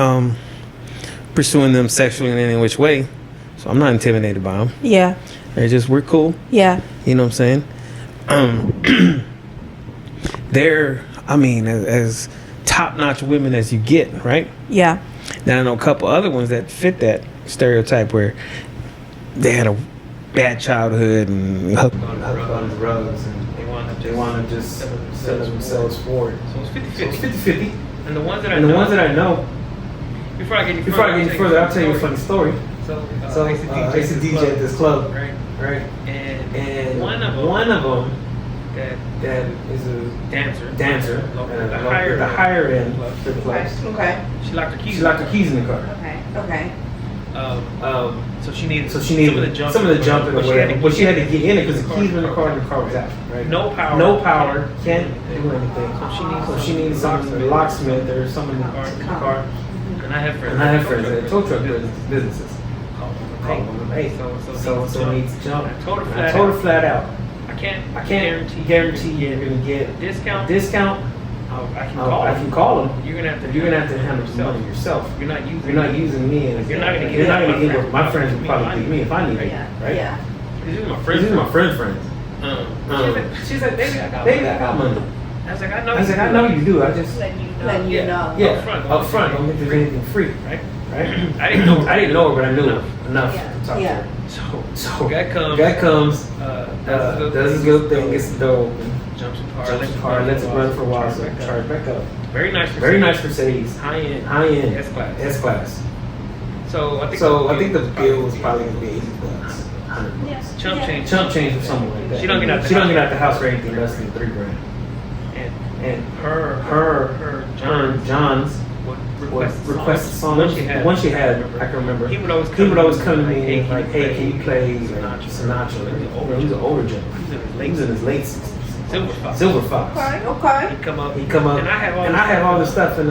pursuing them sexually in any which way, so I'm not intimidated by them. Yeah. We're cool. Yeah. You know what I'm saying? They're, as top-notch women as you get, right? Yeah. Now I know a couple other ones that fit that stereotype where they had a bad childhood and hooked on drugs, and they want to just set themselves forward. So it's 50-50. And the ones that I know, before I get any further, I'll tell you a funny story. So I used to DJ at this club, right? And one of them that is a dancer at the higher end of the place. Okay. She locked her keys in the car. Okay. So she needed some of the jumping or whatever. But she had to get in it because the keys were in the car and the car was out. Right? No power. Can't do anything. So she needed some locksmith or someone in the car. And I have friends that tow truck businesses. Hey, so needs to jump. I told her flat out. I can't guarantee you're gonna get a discount. I can call them. You're gonna have to handle some money yourself. You're not using me, and you're not gonna get what my friends would probably give me if I need it, right? Yeah. These are my friends. She's like, baby, I got money. I was like, I know you do. I just letting you know. Yeah, up front. Don't think there's anything free, right? right? I didn't know her, but I knew enough to talk to her. So guy comes, does his little thing, gets the door open, jumps in the car, lets it run for a while, so charge back up. Very nice Mercedes, high end S class. So I think the bill was probably gonna be $80, $100. Chump change or something like that. She don't get out the house for anything less than $3,000. And her John's request song. One she had, I can remember. He would always come to me and like, hey, can you play Sinatra? He was an older gentleman. He was in his late 60s. Silver Fox. Okay. He'd come up. And I have all this stuff in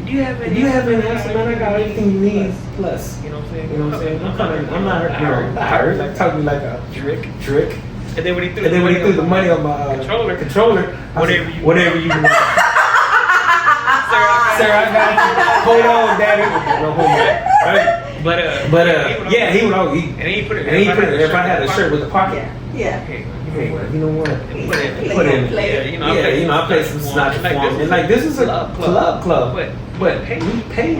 do you have any answer, man? I got everything you need plus. You know what I'm saying? I'm not hurt. Like talking like a trick. And then when he threw the money on my controller, whatever you want. Sir, I got you. Hold on, daddy. No, hold on. But yeah, he would always. And he put it. If I had a shirt with a pocket. Yeah. Hey, you know what? Put in. I play some Sinatra for him. And like, this is a club. But hey, we pay.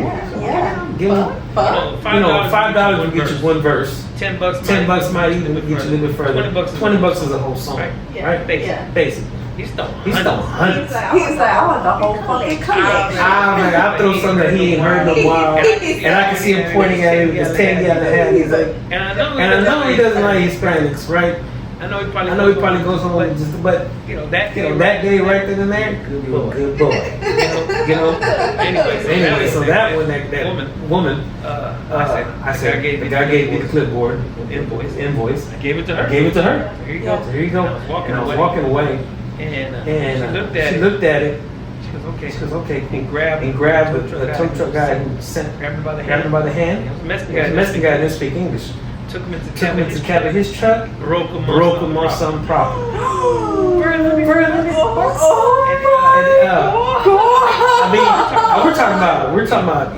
Give him $5 will get you one verse. $10 might even get you a little bit further. $20 is a whole song, right? Basic. He's throwing hundreds. He's like, I want the whole fucking comeback. I throw something that he ain't heard in a while, and I can see him pointing at him with his candy out the hand. He's like, and I know he doesn't like Hispanics, right? I know he probably goes home with just, but that day right then and there, good boy. Anyway, so that woman, I said, the guy gave me the clipboard, invoice. I gave it to her. Here you go. And I was walking away, and she looked at it. She goes, okay, cool. And grabbed the tow truck guy who grabbed him by the hand. He was a Mexican guy didn't speak English. Took him into the cab of his truck, broke him on some problem. I mean, we're talking about,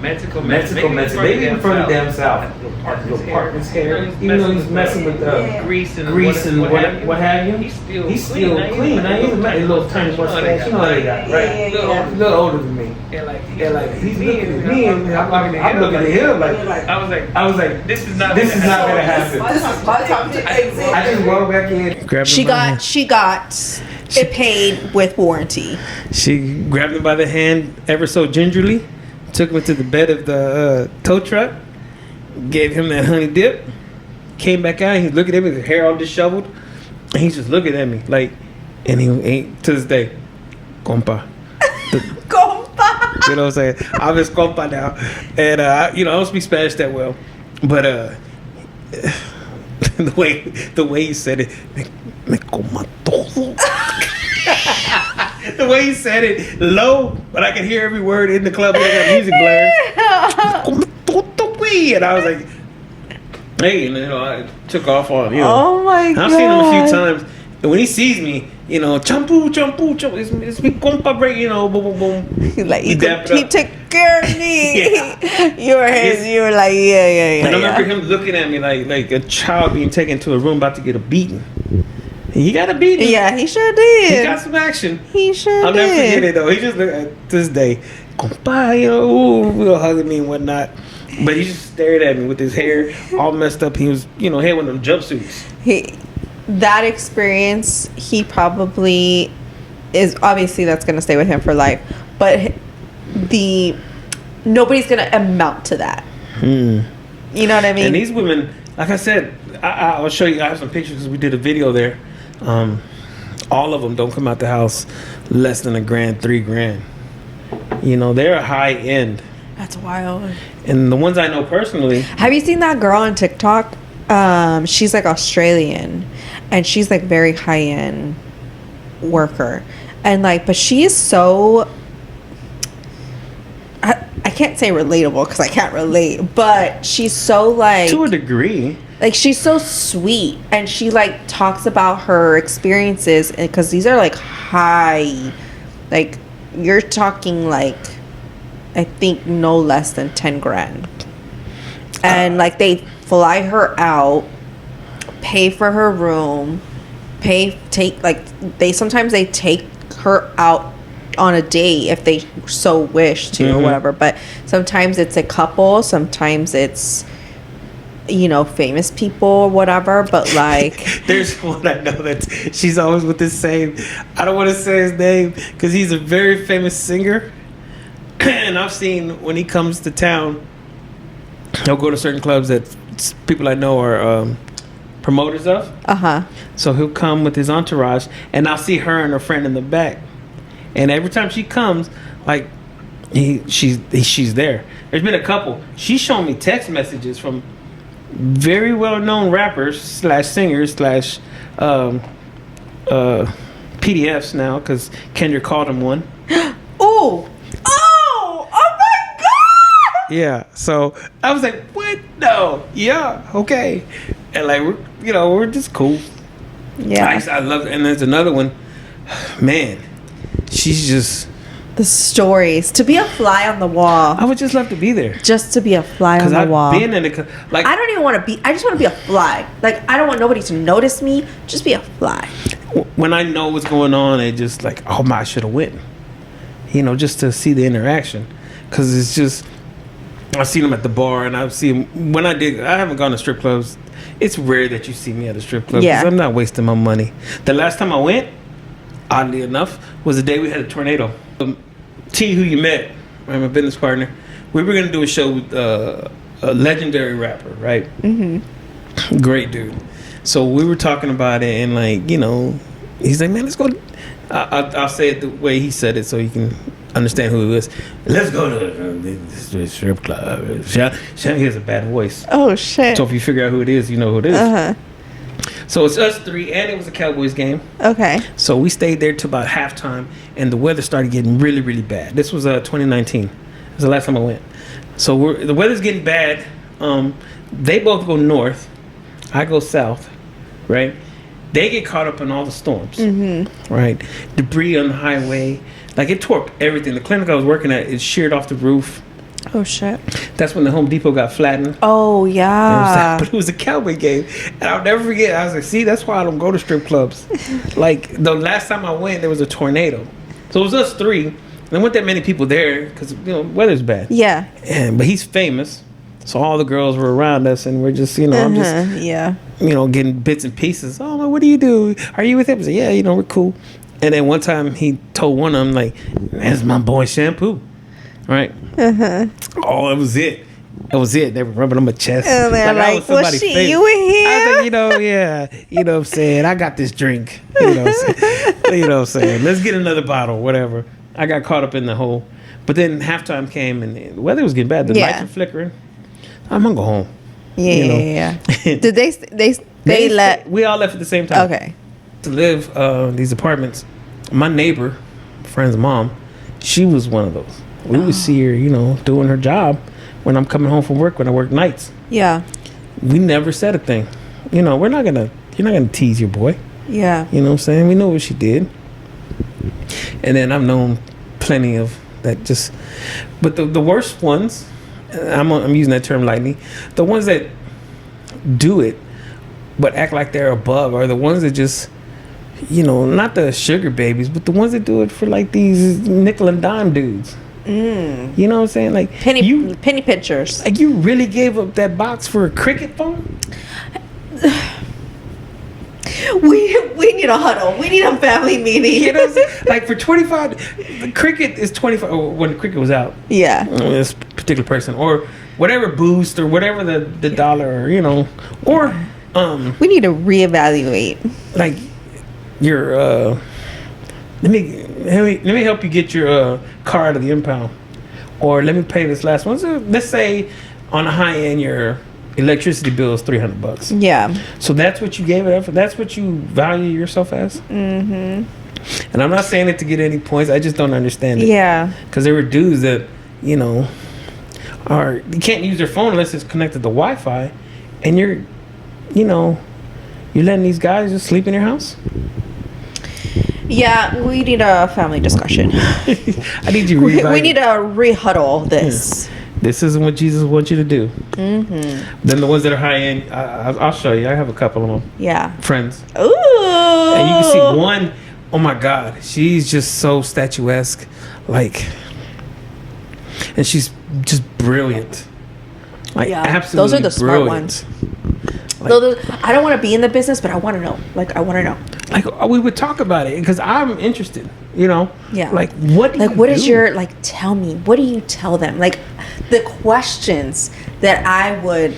Mexico. They even from the damn south. Little partner's hair. Even though he's messing with grease and what have you, he's still clean. Now he's a little tiny mustache. You know how they got, right? A little older than me. Yeah, like he's looking at me, and I'm looking at him like I was like, this is not gonna happen. This is my time to exit. I just walked back in. She got it paid with warranty. She grabbed him by the hand ever so gingerly, took him to the bed of the tow truck, gave him that honey dip, came back out, and he's looking at me with his hair all disheveled, and he's just looking at me like, and he ain't to this day, compa. Compa. You know what I'm saying? I'm his compa now, and I don't speak Spanish that well, but the way he said it, me coma todo. The way he said it, low, but I could hear every word in the club. They got music blaring. And I was like, hey, and I took off on, Oh my God. I've seen him a few times. And when he sees me, Shampoo, it's me compa break, boom, boom, boom. He's like, he took care of me. Yeah. You were like, yeah. And I remember him looking at me like a child being taken to a room about to get a beating. He got a beating. Yeah, he sure did. He got some action. He sure did. I'll never forget it though. He just looked at this day, compa, hugging me and whatnot. But he just stared at me with his hair all messed up. He was, he had one of them jumpsuits. That experience, he probably is, obviously that's going to stay with him for life. But nobody's going to amount to that. You know what I mean? And these women, like I said, I'll show you. I have some pictures because we did a video there. All of them don't come out the house less than $1,000, $3,000. They're a high end. That's wild. And the ones I know personally. Have you seen that girl on TikTok? She's like Australian, and she's like very high end worker, and but she is so. I can't say relatable because I can't relate, but she's so to a degree. She's so sweet, and she talks about her experiences, because these are high, you're talking I think no less than 10 grand. And they fly her out, pay for her room, sometimes they take her out on a date if they so wish to or whatever. But sometimes it's a couple, sometimes it's, you know, famous people or whatever. But like, there's one I know that she's always with this same. I don't want to say his name because he's a very famous singer, and I've seen when he comes to town, he'll go to certain clubs that people I know are promoters of. So he'll come with his entourage, and I'll see her and her friend in the back. And every time she comes, like she's there. There's been a couple. She's shown me text messages from very well-known rappers / singers / PDFs now, because Kendrick called him one. Oh my God! Yeah. So I was like, what? No. Yeah. Okay. And like we're just cool. Yeah. I love it. And there's another one. Man, she's just the stories. To be a fly on the wall. I would just love to be there. Just to be a fly on the I've wall. Been in like I don't even want to be. I just want to be a fly. Like, I don't want nobody to notice me. Just be a fly. When I know what's going on, it just like, oh my, I should have went. You know, just to see the interaction, because it's just I've seen them at the bar, and I've seen them when I haven't gone to strip clubs. It's rare that you see me at a strip club because I'm not wasting my money. The last time I went, oddly enough, was the day we had a tornado. T, who you met, my business partner, we were going to do a show with a legendary rapper, right? Mm-hmm. Great dude. So we were talking about it, and like, you know, he's like, man, let's go. I'll say it the way he said it so you can understand who it is. Let's go to the strip club. He has a bad voice. Oh, shit. So if you figure out who it is, you know who it is. Uh-huh. So it's us three, and it was a Cowboys game. Okay. So we stayed there till about halftime, and the weather started getting really, really bad. This was 2019. It was the last time I went. So the weather's getting bad. They both go north. I go south, right? They get caught up in all the storms, right? Debris on the highway. Like, it tore up everything. The clinic I was working at, it sheared off the roof. Oh, shit. That's when the Home Depot got flattened. Oh, yeah. But it was a Cowboy game. And I'll never forget. I was like, see, that's why I don't go to strip clubs. Like, the last time I went, there was a tornado. So it was us three. There weren't that many people there because, you know, weather's bad. Yeah. But he's famous. So all the girls were around us, and we're just, you know, I'm just, you know, getting bits and pieces. Oh, man, what do you do? Are you with him? I said, yeah, you know, we're cool. And then one time he told one of them, like, that's my boy Shampoo. Right? Oh, that was it. That was it. They were rubbing on my chest. And they're like, well, shit, you in here? I was like, you know, yeah. You know what I'm saying? I got this drink. You know what I'm saying? You know what I'm saying? Let's get another bottle, whatever. I got caught up in the whole. But then halftime came, and the weather was getting bad. The lights were flickering. I'm going to go home. Yeah, you know? Yeah. Did they let? We all left at the same time. Okay. To live these apartments, my neighbor, friend's mom, she was one of those. We would see her, you know, doing her job when I'm coming home from work, when I work nights. Yeah. We never said a thing. You know, you're not going to tease your boy. Yeah. You know what I'm saying? We know what she did. And then I've known plenty of that just, but the worst ones, I'm using that term lightly, the ones that do it but act like they're above are the ones that just, you know, not the sugar babies, but the ones that do it for like these nickel and dime dudes. You know what I'm saying? Like penny pinchers. Like, you really gave up that box for a cricket phone? We need a huddle. We need a family meeting. You know, like for 25, the cricket is 25. Or when the cricket was out, this particular person or whatever boost or whatever the dollar, or, you know, or we need to reevaluate. Like your let me help you get your car out of the impound, or let me pay this last one. So let's say on a high end your electricity bill is $300. Yeah. So that's what you gave it up for. That's what you value yourself as. And I'm not saying it to get any points. I just don't understand it. Yeah. Because there were dudes that, you know, you can't use their phone unless it's connected to Wi-Fi, and you're letting these guys just sleep in your house. Yeah, we need a family discussion. I need you. We need to re-huddle this. Yeah. This isn't what Jesus wants you to do. Then the ones that are high end, I'll show you. I have a couple of them. Yeah. Friends. Ooh. And you can see oh my God, she's just so statuesque, like, and she's just brilliant, like absolutely. Those are the smart brilliant. ones. I don't want to be in the business, but I want to know. Like, I want to know. Like, we would talk about it because I'm interested. You know. Yeah. Like, what? What is your like? Tell me. What do you tell them? Like, the questions that I would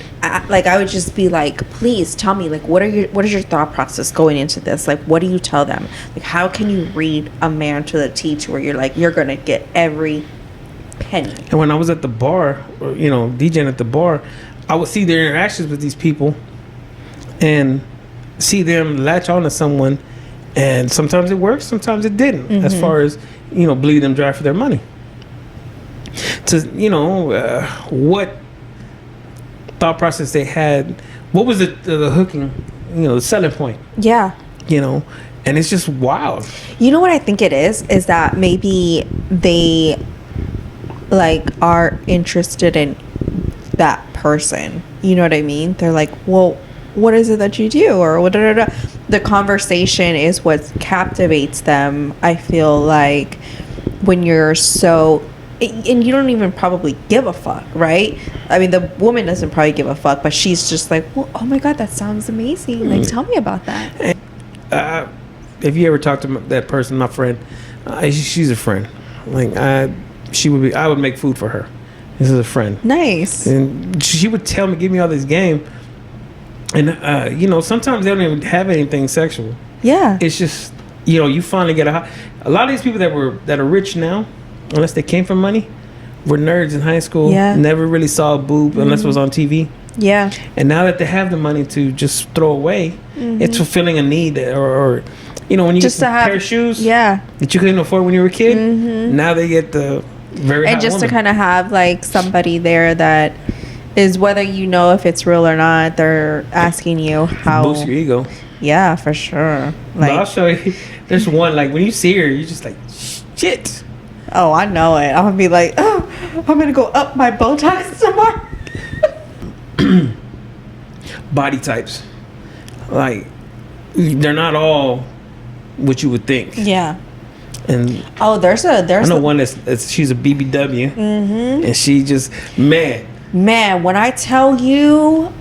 just be like, please tell me. Like, what is your thought process going into this? Like, what do you tell them? Like, how can you read a man to the T to where you're like, you're gonna get every penny? And when I was at the bar, or, you know, DJing at the bar, I would see their interactions with these people and see them latch on to someone, and sometimes it worked, sometimes it didn't, as far as, you know, bleed them dry for their money. To, you know, what thought process they had, what was the hooking, you know, the selling point, Yeah. you know, and it's just wild. You know what I think it is that maybe they like are interested in that person. You know what I mean? They're like, well, what is it that you do? Or what? The conversation is what captivates them. I feel like when you're so, and you don't even probably give a fuck, right? I mean, the woman doesn't probably give a fuck, but she's just like, well, oh my God, that sounds amazing. Like, tell me about that. If you ever talk to that person, my friend, she's a friend. Like, I would make food for her. This is a friend. Nice. And she would tell me, give me all this game. And, you know, sometimes they don't even have anything sexual. Yeah. It's just, you know, you finally get a lot of these people that are rich now, unless they came from money, were nerds in high school. Yeah. Never really saw a boob unless it was on TV. Yeah. And now that they have the money to just throw away, it's fulfilling a need, or you know, when you Just get to a have, pair of shoes yeah, that you couldn't afford when you were a kid, now they get the very and hot just woman. to kind of have like somebody there that is, whether you know if it's real or not, they're asking you how. Boost your ego. Yeah, for sure. But I'll Like, show you. There's one, like, when you see her, you're just like, shit. oh, I know it. I'm gonna be like, oh, I'm gonna go up my Botox tomorrow. Body types, like, they're not all what you would think. Yeah. And Oh, there's I know a, one that's she's a BBW, and she just, man, when I tell you,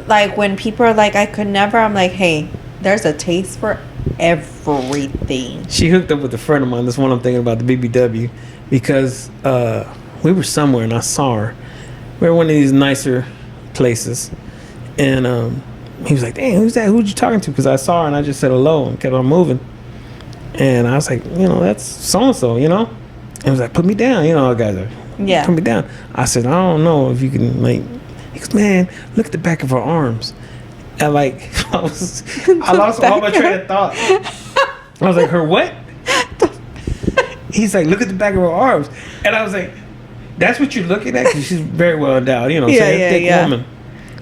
like, when people are like, I could never, I'm like, hey, there's a taste for everything. she hooked up with a friend of mine. That's one I'm thinking about, the BBW, because we were somewhere and I saw her. We were one of these nicer places, and he was like, "Damn, who's that? Who'd you talking to?" Because I saw her and I just said hello and kept on moving. And I was like, you know, that's so and so, you know. And he was like, "Put me down," you know, guys are, Yeah. put me down. I said, "I don't know if you can, like." He goes, "Man, look at the back of her arms." And like, I lost all my train of thought. I was like, "Her what?" He's like, "Look at the back of her arms," and I was like, "That's what you're looking at?" Because she's very well endowed, you know, Yeah, so a yeah, thick yeah. woman.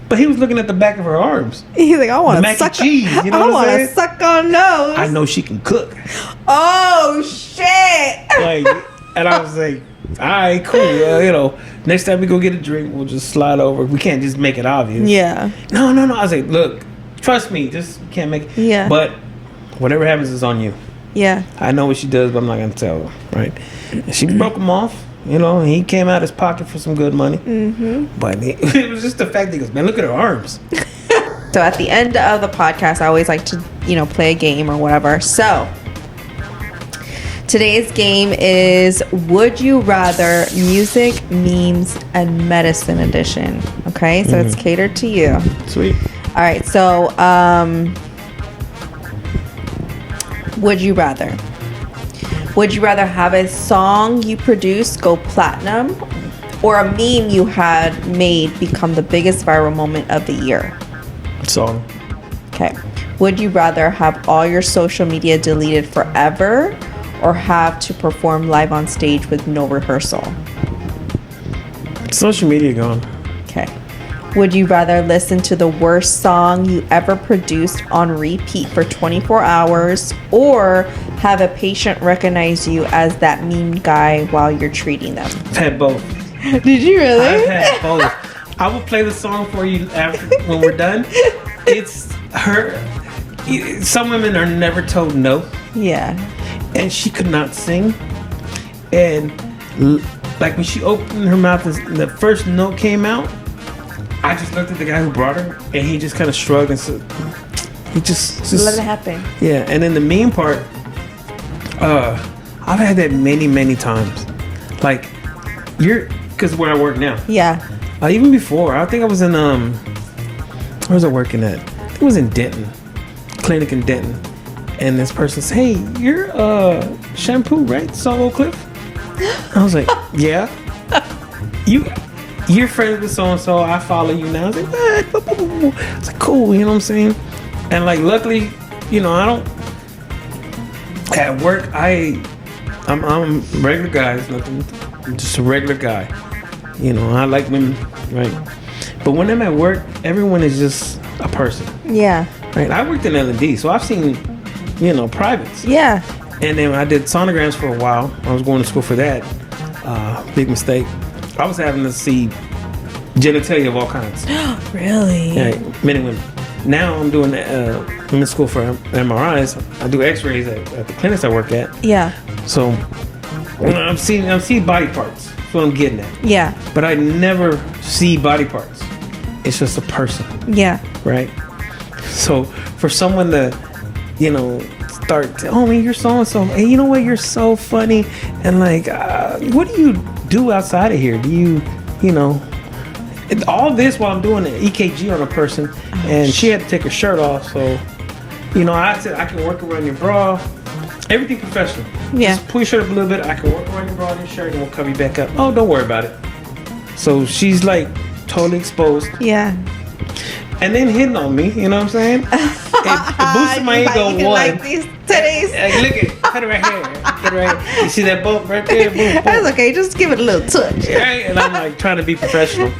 But he was looking at the back of her arms. He's like, I want The to mac and suck. cheese, you know I what I'm want to saying? suck on those. I know she can cook. Oh shit! Like, and I was like, "All right, cool. You know, next time we go get a drink, we'll just slide over. We can't just make it obvious." Yeah. No. I was like, "Look, trust me, just can't make it." Yeah. But whatever happens is on you. Yeah. I know what she does, but I'm not gonna tell her, right? And she broke him off. You know, and he came out his pocket for some good money. But it was just the fact that he goes, "Man, look at her arms." So at the end of the podcast, I always like to, you know, play a game or whatever. So today's game is Would You Rather Music, Memes, and Medicine Edition. Okay, so it's catered to you. Sweet. All right, so would you rather? Would you rather have a song you produce go platinum, or a meme you had made become the biggest viral moment of the year? Song. Okay. Would you rather have all your social media deleted forever, or have to perform live on stage with no rehearsal? Social media gone. Okay. Would you rather listen to the worst song you ever produced on repeat for 24 hours, or have a patient recognize you as that meme guy while you're treating them? I've had both. Did you really? I've had both. I will play the song for you after when we're done. It's her. Some women are never told no. Yeah. And she could not sing. And like when she opened her mouth and the first note came out, I just looked at the guy who brought her, and he just kind of shrugged and said, he just let it happen. Yeah. And then the mean part, I've had that many times. Like, because where I work now. Yeah. Even before, I think I was in, where was I working at? I think it was in Denton, clinic in Denton. And this person said, hey, you're Shampoo, right? SoOakCliff? I was like, yeah. You're friends with so-and-so. I follow you now. I was like, what? It's like, cool, you know what I'm saying? And like, luckily, you know, I don't, at work, I'm a regular guy. It's nothing, I'm just a regular guy. You know, I like women, right? But when I'm at work, everyone is just a person. Yeah. Right? I worked in L&D, so I've seen, you know, privates. Yeah. And then I did sonograms for a while. I was going to school for that. Big mistake. I was having to see genitalia of all kinds. Really? Yeah, men and women. Now I'm doing, I'm in school for MRIs. I do x-rays at the clinics I work at. Yeah. So I'm seeing body parts. That's what I'm getting at. Yeah. But I never see body parts. It's just a person. Yeah. Right? So for someone to, you know, start, oh man, you're so-and-so. Hey, you know what? You're so funny. And like, what do you do outside of here? Do you know, all this while I'm doing an EKG on a person, and she had to take her shirt off. So, you know, I said, I can work around your bra. Everything professional. Yeah. Just pull your shirt up a little bit. I can work around your bra and your shirt, and we'll cover you back up. Oh, don't worry about it. So she's like totally exposed. Yeah. And then hitting on me, you know what I'm saying? It boosted my ego you one. like these titties. Hey, look at, cut it right here. Cut it right here. You see that bump right there? Boom, boom. That's okay. Just give it a little touch. Right? And I'm like trying to be professional.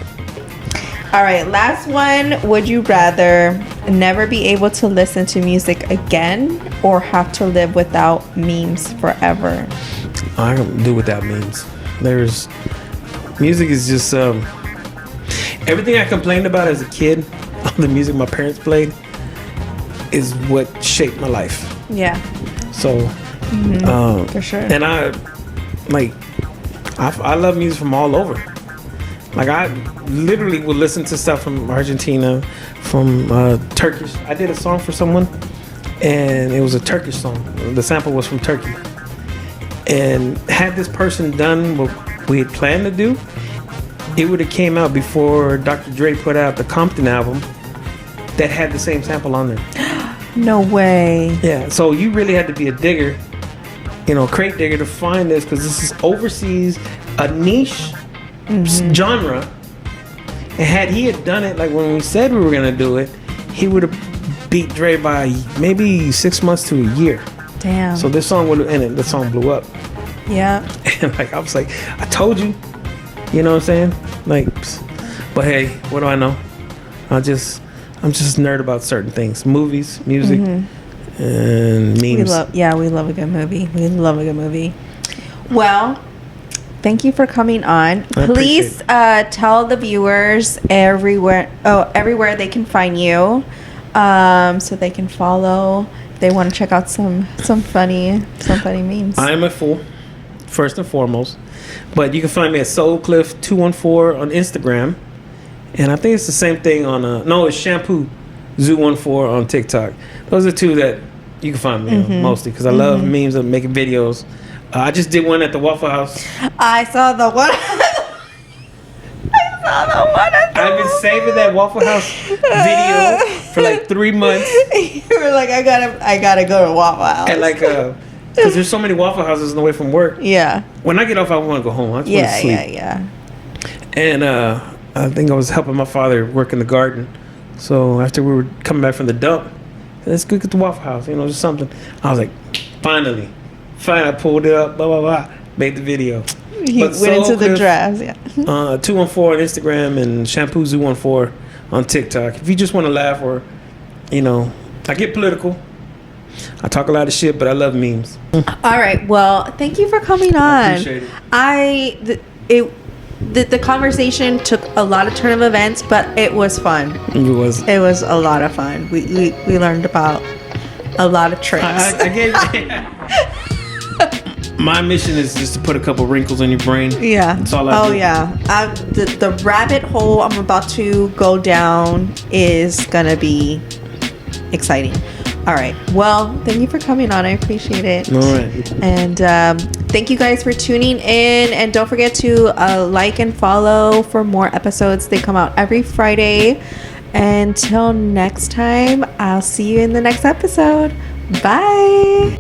All right, last one. Would you rather never be able to listen to music again or have to live without memes forever? I can do without memes. Music is just everything I complained about as a kid. The music my parents played is what shaped my life. Yeah. So, for sure. And I love music from all over. Like I literally would listen to stuff from Argentina, from Turkish. I did a song for someone, and it was a Turkish song. The sample was from Turkey. And had this person done what we had planned to do, it would have came out before Dr. Dre put out the Compton album that had the same sample on there. No way. Yeah, so you really had to be a digger, you know, crate digger to find this, because this is overseas, a niche genre. And had he had done it like when we said we were gonna do it, he would have beat Dre by maybe 6 months to a year. Damn. So this song would have, and the song blew up. Yeah. And like I was like, I told you, you know what I'm saying? Like, but hey, what do I know? I'm just nerd about certain things, movies, music, and memes. We love a good movie. We love a good movie. Well, thank you for coming on. Please tell the viewers everywhere they can find you, so they can follow. They want to check out some funny memes. I'm a fool, first and foremost, but you can find me at SoOakCliff 214 on Instagram, and I think it's the same thing on it's Shampoo Zoo14 on TikTok. Those are two that you can find me on mostly, because I love memes and making videos. I just did one at the Waffle House. I saw the one. I've been saving that Waffle House video for like 3 months. You were like, I gotta go to Waffle House. And like, because there's so many Waffle Houses on the way from work. Yeah. When I get off, I want to go home. I just want to sleep. Yeah. And I think I was helping my father work in the garden. So after we were coming back from the dump, let's go get the Waffle House, you know, just something. I was like, finally, I pulled it up, blah, blah, blah, made the video. He went into the drafts, 214 on Instagram and Shampoo Zoo14 on TikTok. If you just want to laugh, or, you know, I get political. I talk a lot of shit, but I love memes. All right. Well, thank you for coming on. I appreciate it. The conversation took a lot of turn of events, but it was fun. It was a lot of fun. We learned about a lot of tricks. I gave my mission is just to put a couple wrinkles in your brain. Yeah. That's all I do. Yeah. The rabbit hole I'm about to go down is gonna be exciting. All right. Well, thank you for coming on. I appreciate it. All right. And thank you guys for tuning in. And don't forget to like and follow for more episodes. They come out every Friday. Until next time, I'll see you in the next episode. Bye.